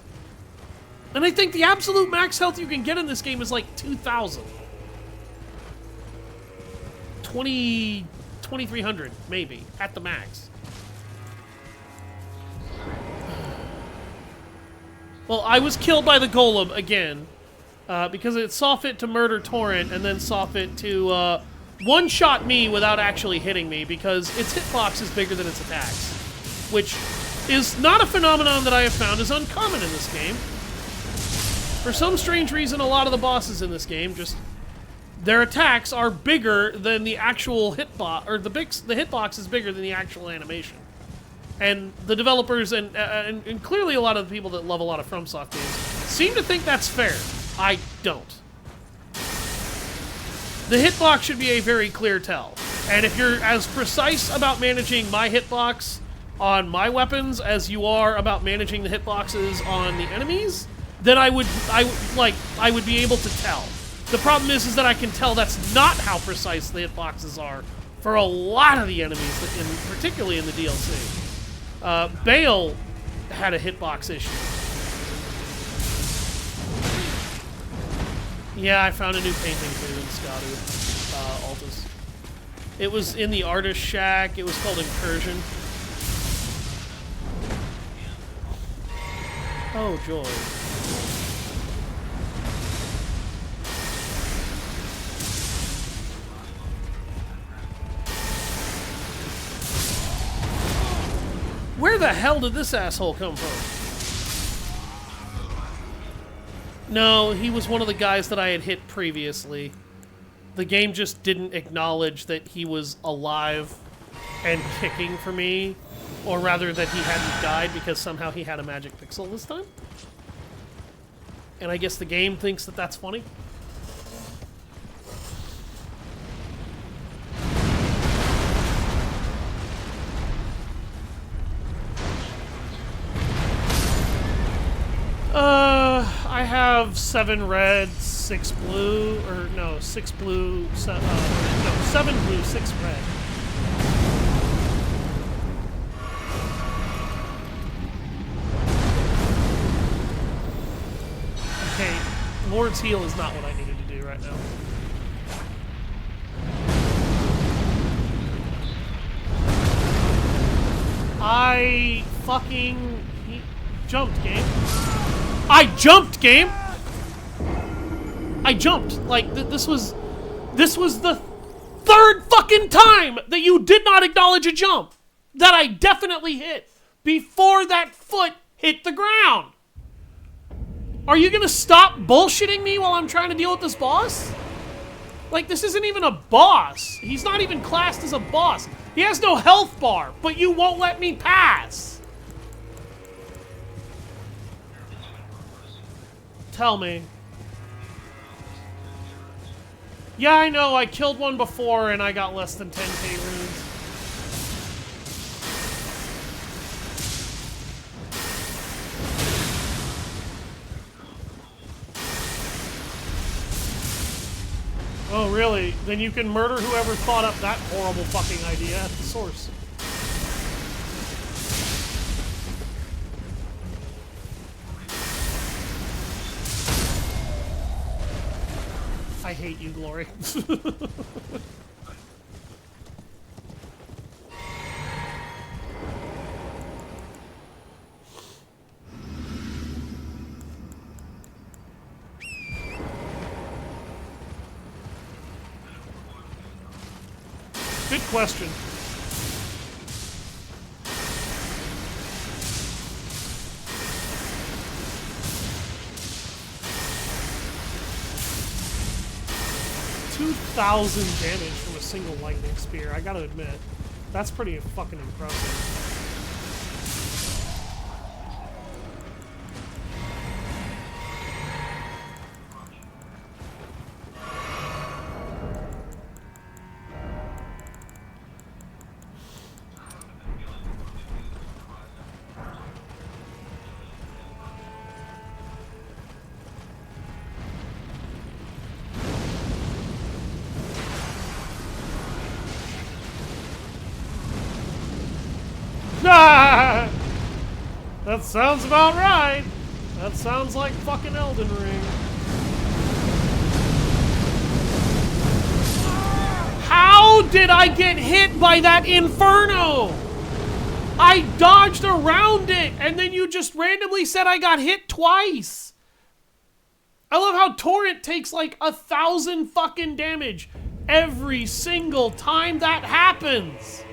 And I think the absolute max health you can get in this game is like 2,000. 2,300, maybe, at the max. Well, I was killed by the golem again, because it saw fit to murder Torrent and then saw fit to one-shot me without actually hitting me because its hitbox is bigger than its attacks, which is not a phenomenon that I have found is uncommon in this game. For some strange reason, a lot of the bosses in this game just... their attacks are bigger than the actual hitbox, or the hitbox is bigger than the actual animation. And the developers and clearly a lot of the people that love a lot of FromSoft games seem to think that's fair. I don't. The hitbox should be a very clear tell. And if you're as precise about managing my hitbox on my weapons as you are about managing the hitboxes on the enemies, then I would be able to tell. The problem is that I can tell that's not how precise the hitboxes are for a lot of the enemies, particularly in the DLC. Bale had a hitbox issue. Yeah, I found a new painting too in Scadu, Altus. It was in the artist shack. It was called Incursion. Oh, joy. Where the hell did this asshole come from? No, he was one of the guys that I had hit previously. The game just didn't acknowledge that he was alive and kicking for me, or rather that he hadn't died because somehow he had a magic pixel this time. And I guess the game thinks that that's funny. I have 7 red, 6 blue, or no, 6 blue, no, 7 blue, 6 red. Okay, Lord's Heal is not what I needed to do right now. I fucking jumped, game. I jumped, game! I jumped. Like, this was the 3rd fucking time that you did not acknowledge a jump that I definitely hit before that foot hit the ground. Are you gonna stop bullshitting me while I'm trying to deal with this boss? Like, this isn't even a boss. He's not even classed as a boss. He has no health bar, but you won't let me pass. Tell me. Yeah, I know, I killed one before and I got less than 10k runes. Oh, really? Then you can murder whoever thought up that horrible fucking idea at the source. I hate you, Glory. Good question. 1,000 damage from a single lightning spear. I gotta admit, that's pretty fucking impressive. That sounds about right. That sounds like fucking Elden Ring. How did I get hit by that inferno? I dodged around it, and then you just randomly said I got hit twice. I love how Torrent takes like 1,000 fucking damage every single time that happens.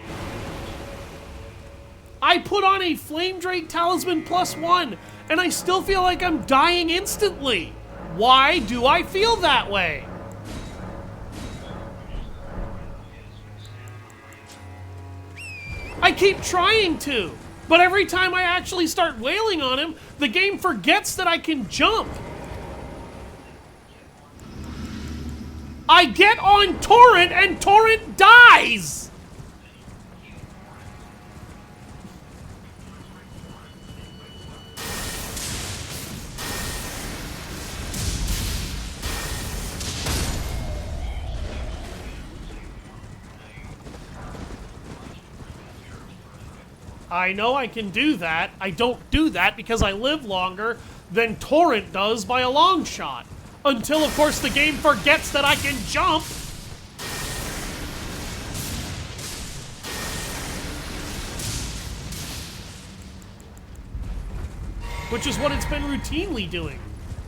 I put on a Flame Drake Talisman +1, and I still feel like I'm dying instantly. Why do I feel that way? I keep trying to, but every time I actually start wailing on him, the game forgets that I can jump. I get on Torrent, and Torrent dies! I know I can do that. I don't do that because I live longer than Torrent does by a long shot. Until, of course, the game forgets that I can jump. Which is what it's been routinely doing.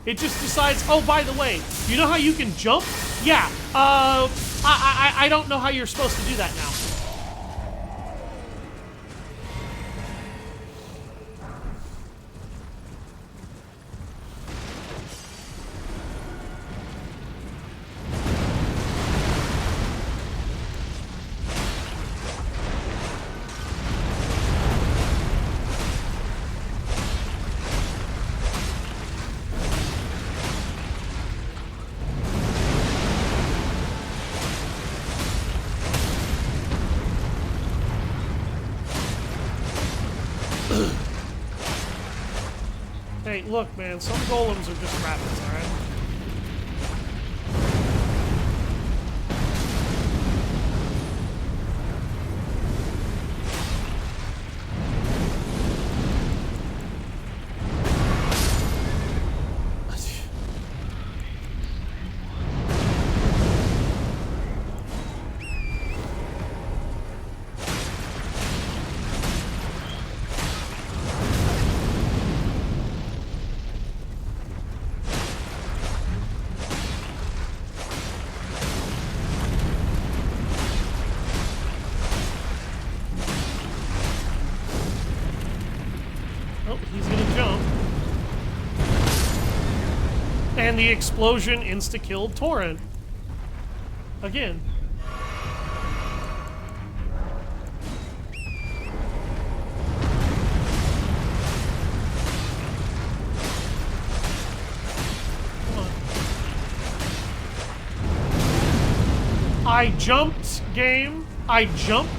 It just decides, oh, by the way, you know how you can jump? Yeah, I don't know how you're supposed to do that now. Hey, look, man, some golems are just rabbits, alright? And the explosion insta-killed Torrent. Again. Come on. I jumped, game. I jumped.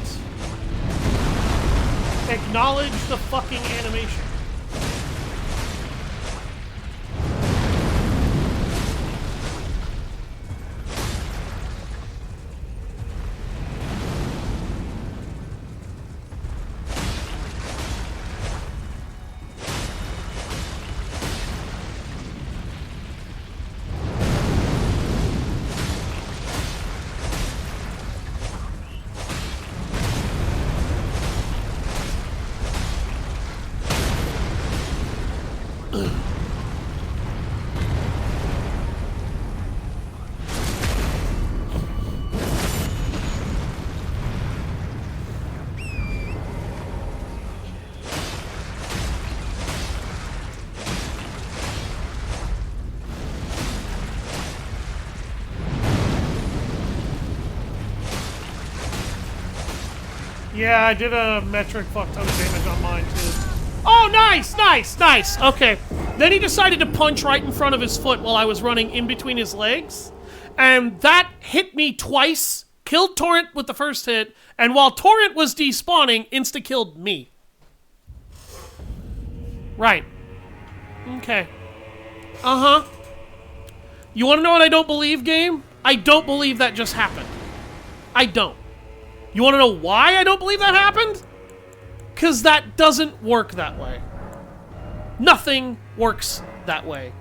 Acknowledge the fucking animation. Yeah, I did a metric fuck ton of damage on mine too. Oh, nice, nice, nice. Okay. Then he decided to punch right in front of his foot while I was running in between his legs. And that hit me twice, killed Torrent with the first hit, and while Torrent was despawning, insta-killed me. Right. Okay. Uh-huh. You want to know what I don't believe, game? I don't believe that just happened. I don't. You want to know why I don't believe that happened? Because that doesn't work that way. Nothing works that way.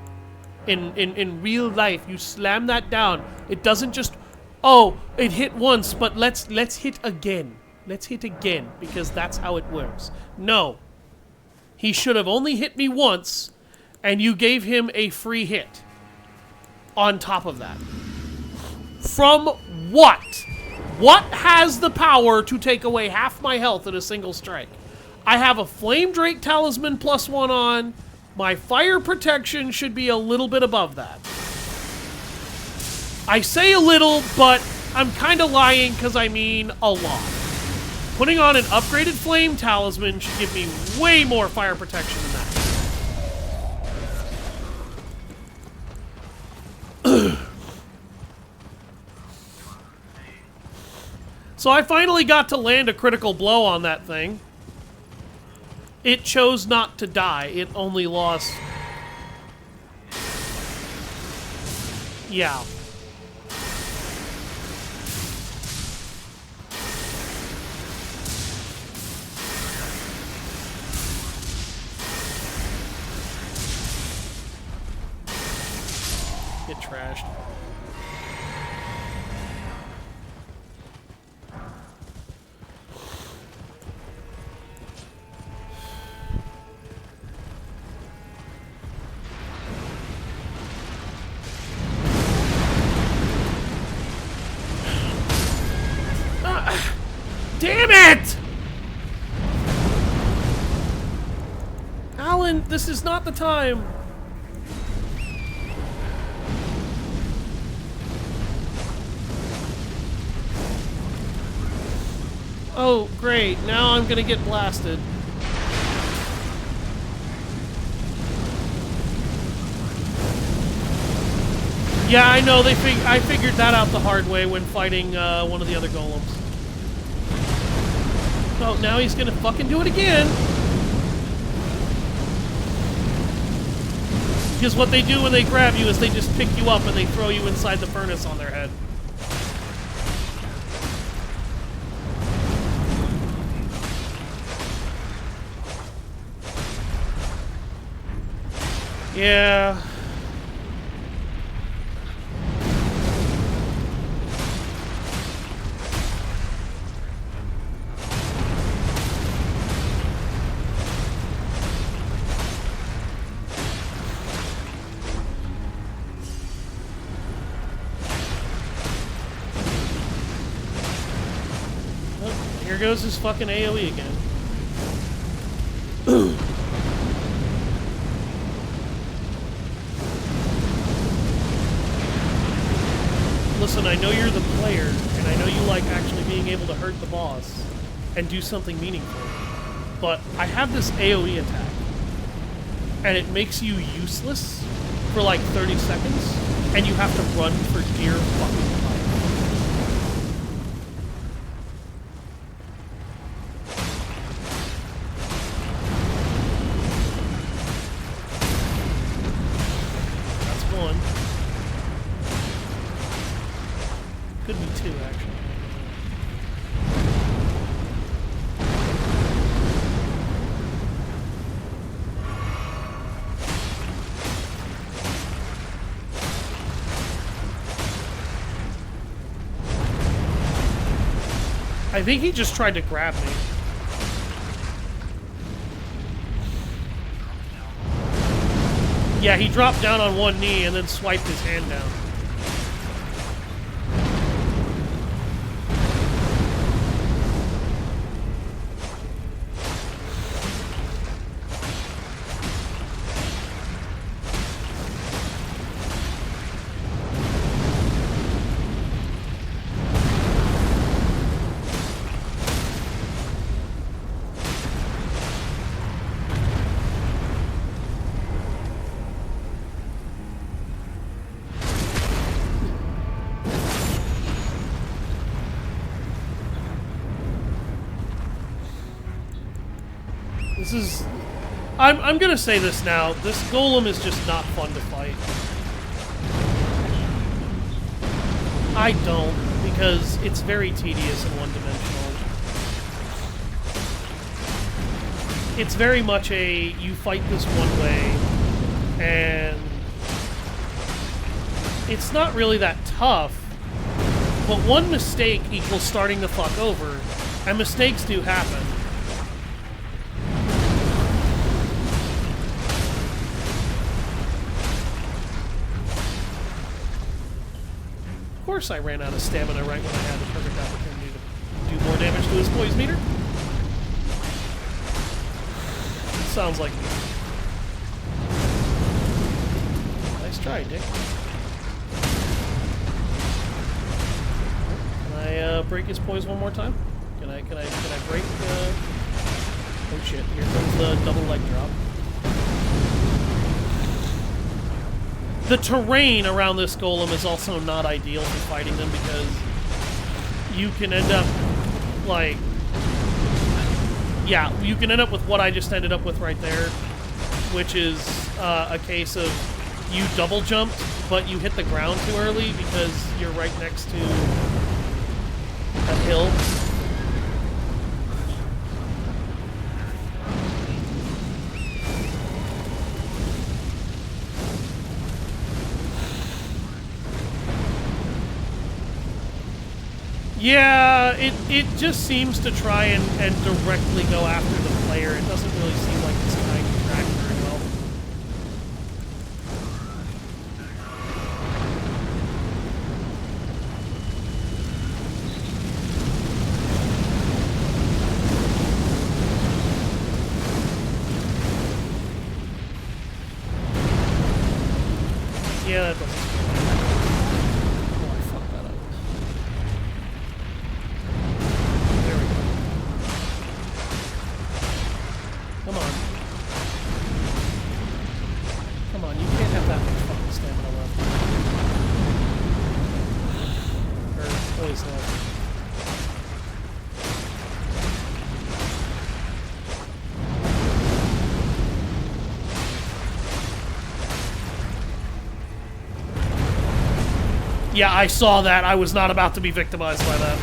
In real life, you slam that down. It doesn't just, oh, it hit once, but let's hit again. Let's hit again, because that's how it works. No. He should have only hit me once, and you gave him a free hit. On top of that. From what? What has the power to take away half my health in a single strike? I have a Flame Drake Talisman +1 on. My fire protection should be a little bit above that. I say a little, but I'm kind of lying because I mean a lot. Putting on an upgraded Flame Talisman should give me way more fire protection than that. So I finally got to land a critical blow on that thing. It chose not to die. It only lost... Yeah. Get trashed. Damn it! Alan, this is not the time. Oh, great. Now I'm gonna get blasted. Yeah, I know. I figured that out the hard way when fighting one of the other golems. Oh, now he's gonna fucking do it again. Because what they do when they grab you is they just pick you up and they throw you inside the furnace on their head. Yeah. Here goes his fucking AoE again. Listen, I know you're the player, and I know you like actually being able to hurt the boss and do something meaningful, but I have this AoE attack, and it makes you useless for like 30 seconds, and you have to run for dear fucking life. Could be two, actually. I think he just tried to grab me. Yeah, he dropped down on one knee and then swiped his hand down. This is... I'm gonna say this now. This golem is just not fun to fight. I don't, because it's very tedious and one-dimensional. It's very much a, you fight this one way, and it's not really that tough, but one mistake equals starting the fuck over, and mistakes do happen. Of course I ran out of stamina right when I had the perfect opportunity to do more damage to his poise meter. Sounds like me. Nice try, Dick. Can I break his poise one more time? Can I break? Oh shit! Here comes the double leg drop. The terrain around this golem is also not ideal for fighting them because you can end up like. Yeah, you can end up with what I just ended up with right there, which is a case of you double jumped, but you hit the ground too early because you're right next to a hill. Yeah, it just seems to try and directly go after the player. It doesn't really seem like it's trying to track very well. Yeah, that doesn't. Oh, I fucked that up. There we go. Come on. Come on, you can't have that much fucking stamina left. Or poise left. Yeah, I saw that. I was not about to be victimized by that.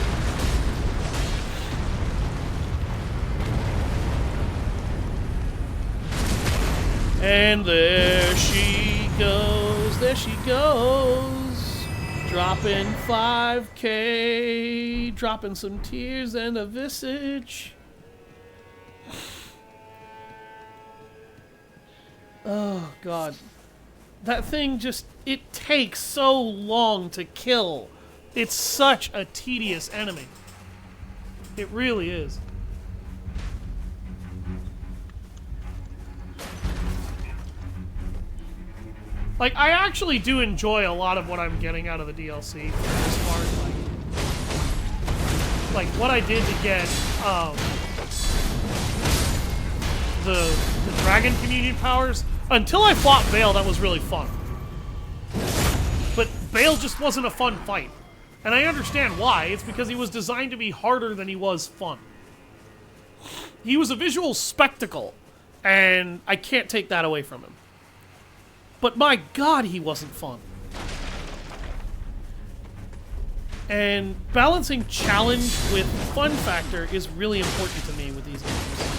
And there she goes, dropping 5K, dropping some tears and a visage. Oh, God. That thing just, it takes so long to kill. It's such a tedious enemy. It really is. Like, I actually do enjoy a lot of what I'm getting out of the DLC as far as, like what I did to get, the Dragon Communion powers. Until I fought Bale, that was really fun. But Bale just wasn't a fun fight. And I understand why. It's because he was designed to be harder than he was fun. He was a visual spectacle, and I can't take that away from him. But my God, he wasn't fun. And balancing challenge with fun factor is really important to me with these games.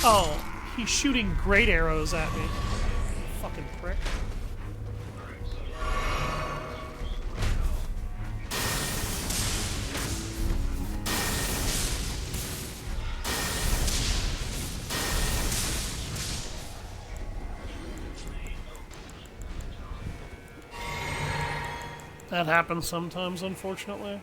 Oh, he's shooting great arrows at me. Fucking prick. That happens sometimes, unfortunately.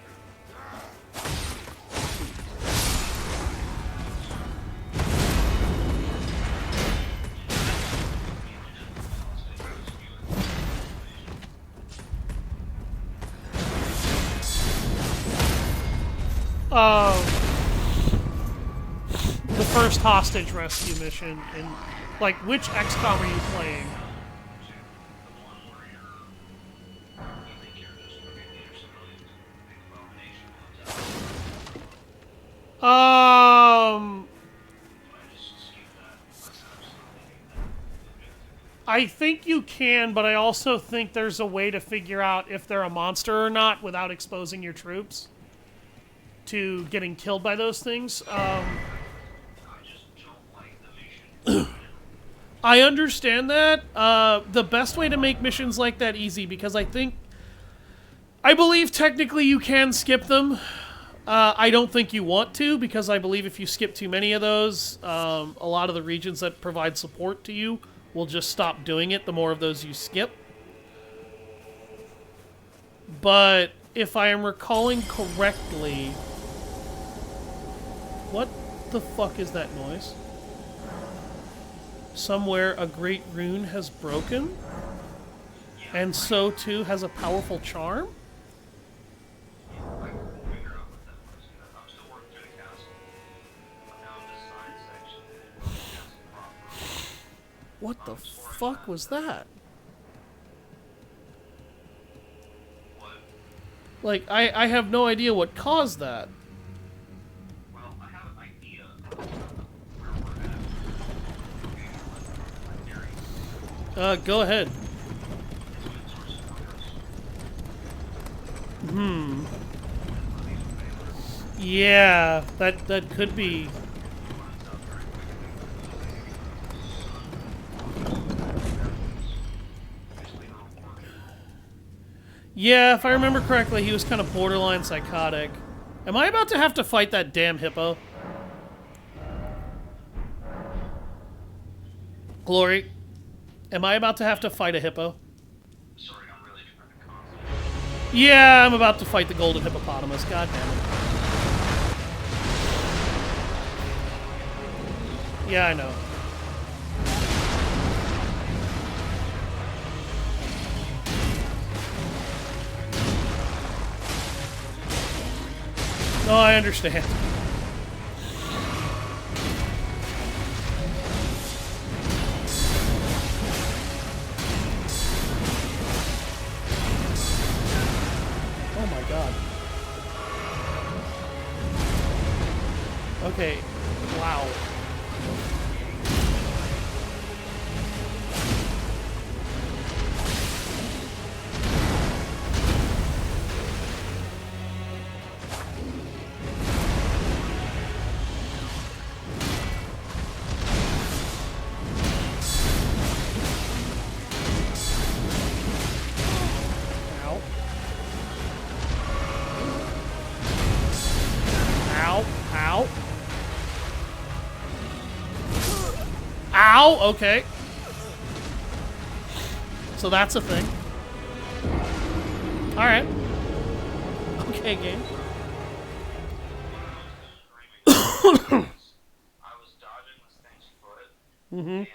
The first hostage rescue mission in, like, which XCOM are you playing? I think you can, but I also think there's a way to figure out if they're a monster or not without exposing your troops to getting killed by those things. I understand that. The best way to make missions like that easy, because I believe technically you can skip them. I don't think you want to, because I believe if you skip too many of those, a lot of the regions that provide support to you will just stop doing it the more of those you skip. But if I am recalling correctly... What the fuck is that noise? Somewhere a great rune has broken, and so too has a powerful charm? What the fuck was that? Like, I have no idea what caused that. Well, I have an idea. Go ahead. Yeah, that could be. Yeah, if I remember correctly, he was kind of borderline psychotic. Am I about to have to fight that damn hippo? Glory, am I about to have to fight a hippo? Sorry, I'm really trying to concentrate. Yeah, I'm about to fight the golden hippopotamus. God damn it. Yeah, I know. No, I understand. Oh my god. Okay. Wow. Ow. Ow, okay. So that's a thing. Alright. Okay, game. I was dodging this thing's foot, and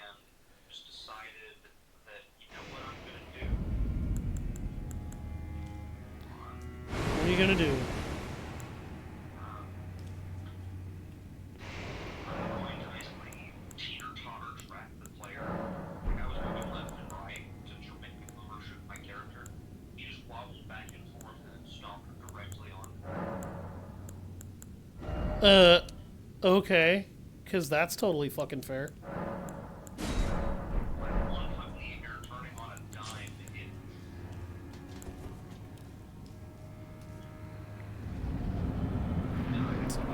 just decided that, you know what I'm gonna do? What are you gonna do? I'm going to basically teeter-totter track the player. Like, I was moving left and right to make me overshoot my character. He just wobbled back and forth and then stomped directly on me. Okay. Because that's totally fucking fair. Like, one foot in the air, turning on a dime to hit. It's like,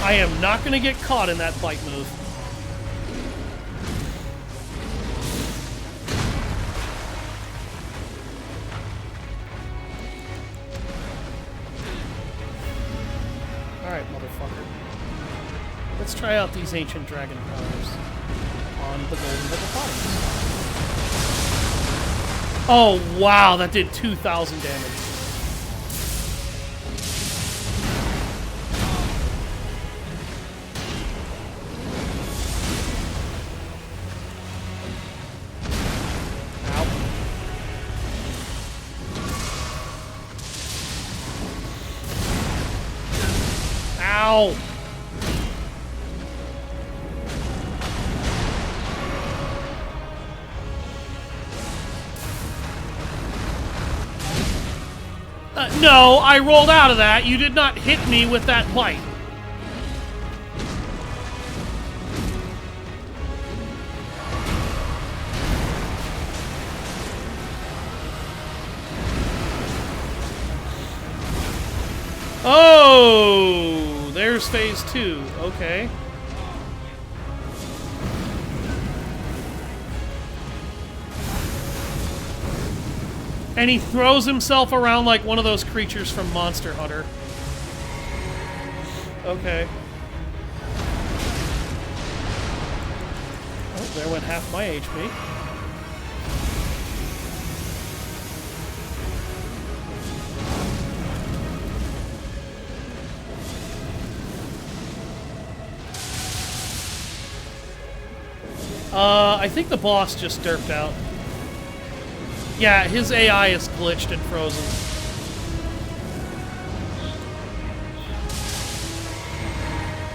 I am not gonna get caught in that bite move. Alright, motherfucker. Let's try out these ancient dragon powers on the golden hippopotamus. Oh, wow, that did 2,000 damage. Ow! No, I rolled out of that. You did not hit me with that bite. Oh, there's phase 2. Okay. And he throws himself around like one of those creatures from Monster Hunter. Okay. Oh, there went half my HP. I think the boss just derped out. Yeah, his AI is glitched and frozen.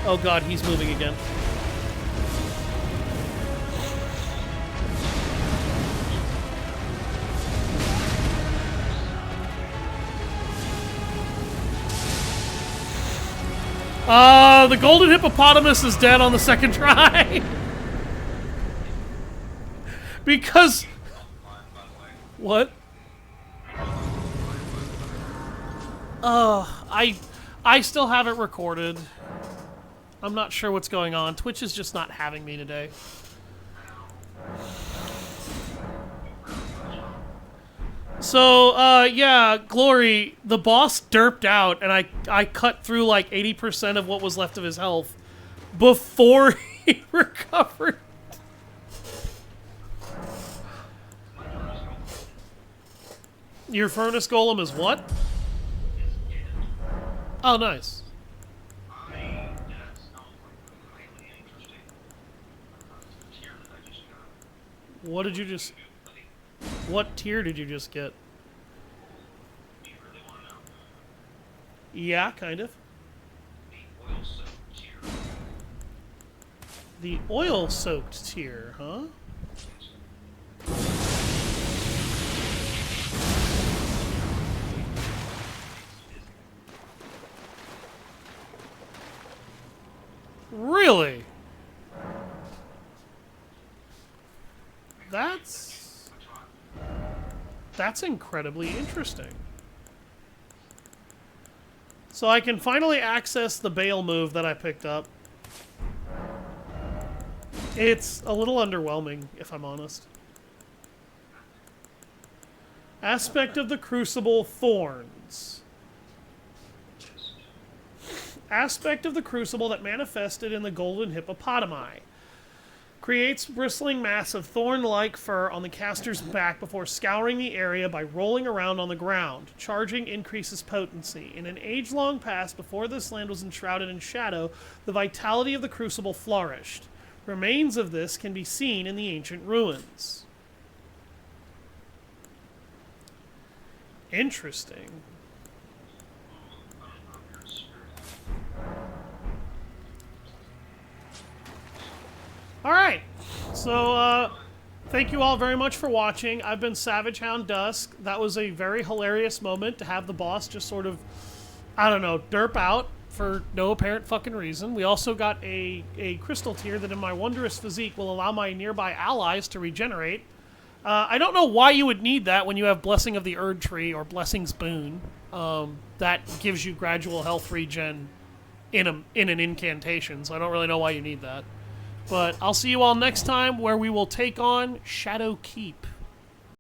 Oh god, he's moving again. The golden hippopotamus is dead on the second try. Because... What? I still have it recorded. I'm not sure what's going on. Twitch is just not having me today. So, yeah, Glory, the boss derped out, and I cut through like 80% of what was left of his health before he recovered. Your furnace golem is what? Oh, nice. What did you just... What tier did you just get? Yeah, kind of. The oil-soaked tier, huh? Really? That's incredibly interesting. So I can finally access the bail move that I picked up. It's a little underwhelming, if I'm honest. Aspect of the Crucible Thorns. Aspect of the Crucible that manifested in the golden hippopotami. Creates bristling mass of thorn-like fur on the caster's back before scouring the area by rolling around on the ground. Charging increases potency. In an age-long past before this land was enshrouded in shadow, the vitality of the Crucible flourished. Remains of this can be seen in the ancient ruins. Interesting. Alright, so thank you all very much for watching. I've been Savage Hound Dusk. That was a very hilarious moment to have the boss just sort of, I don't know, derp out for no apparent fucking reason. We also got a crystal tier that in my wondrous physique will allow my nearby allies to regenerate. I don't know why you would need that when you have Blessing of the Erd Tree or Blessing's Boon. That gives you gradual health regen in an incantation, so I don't really know why you need that. But I'll see you all next time where we will take on Shadow Keep.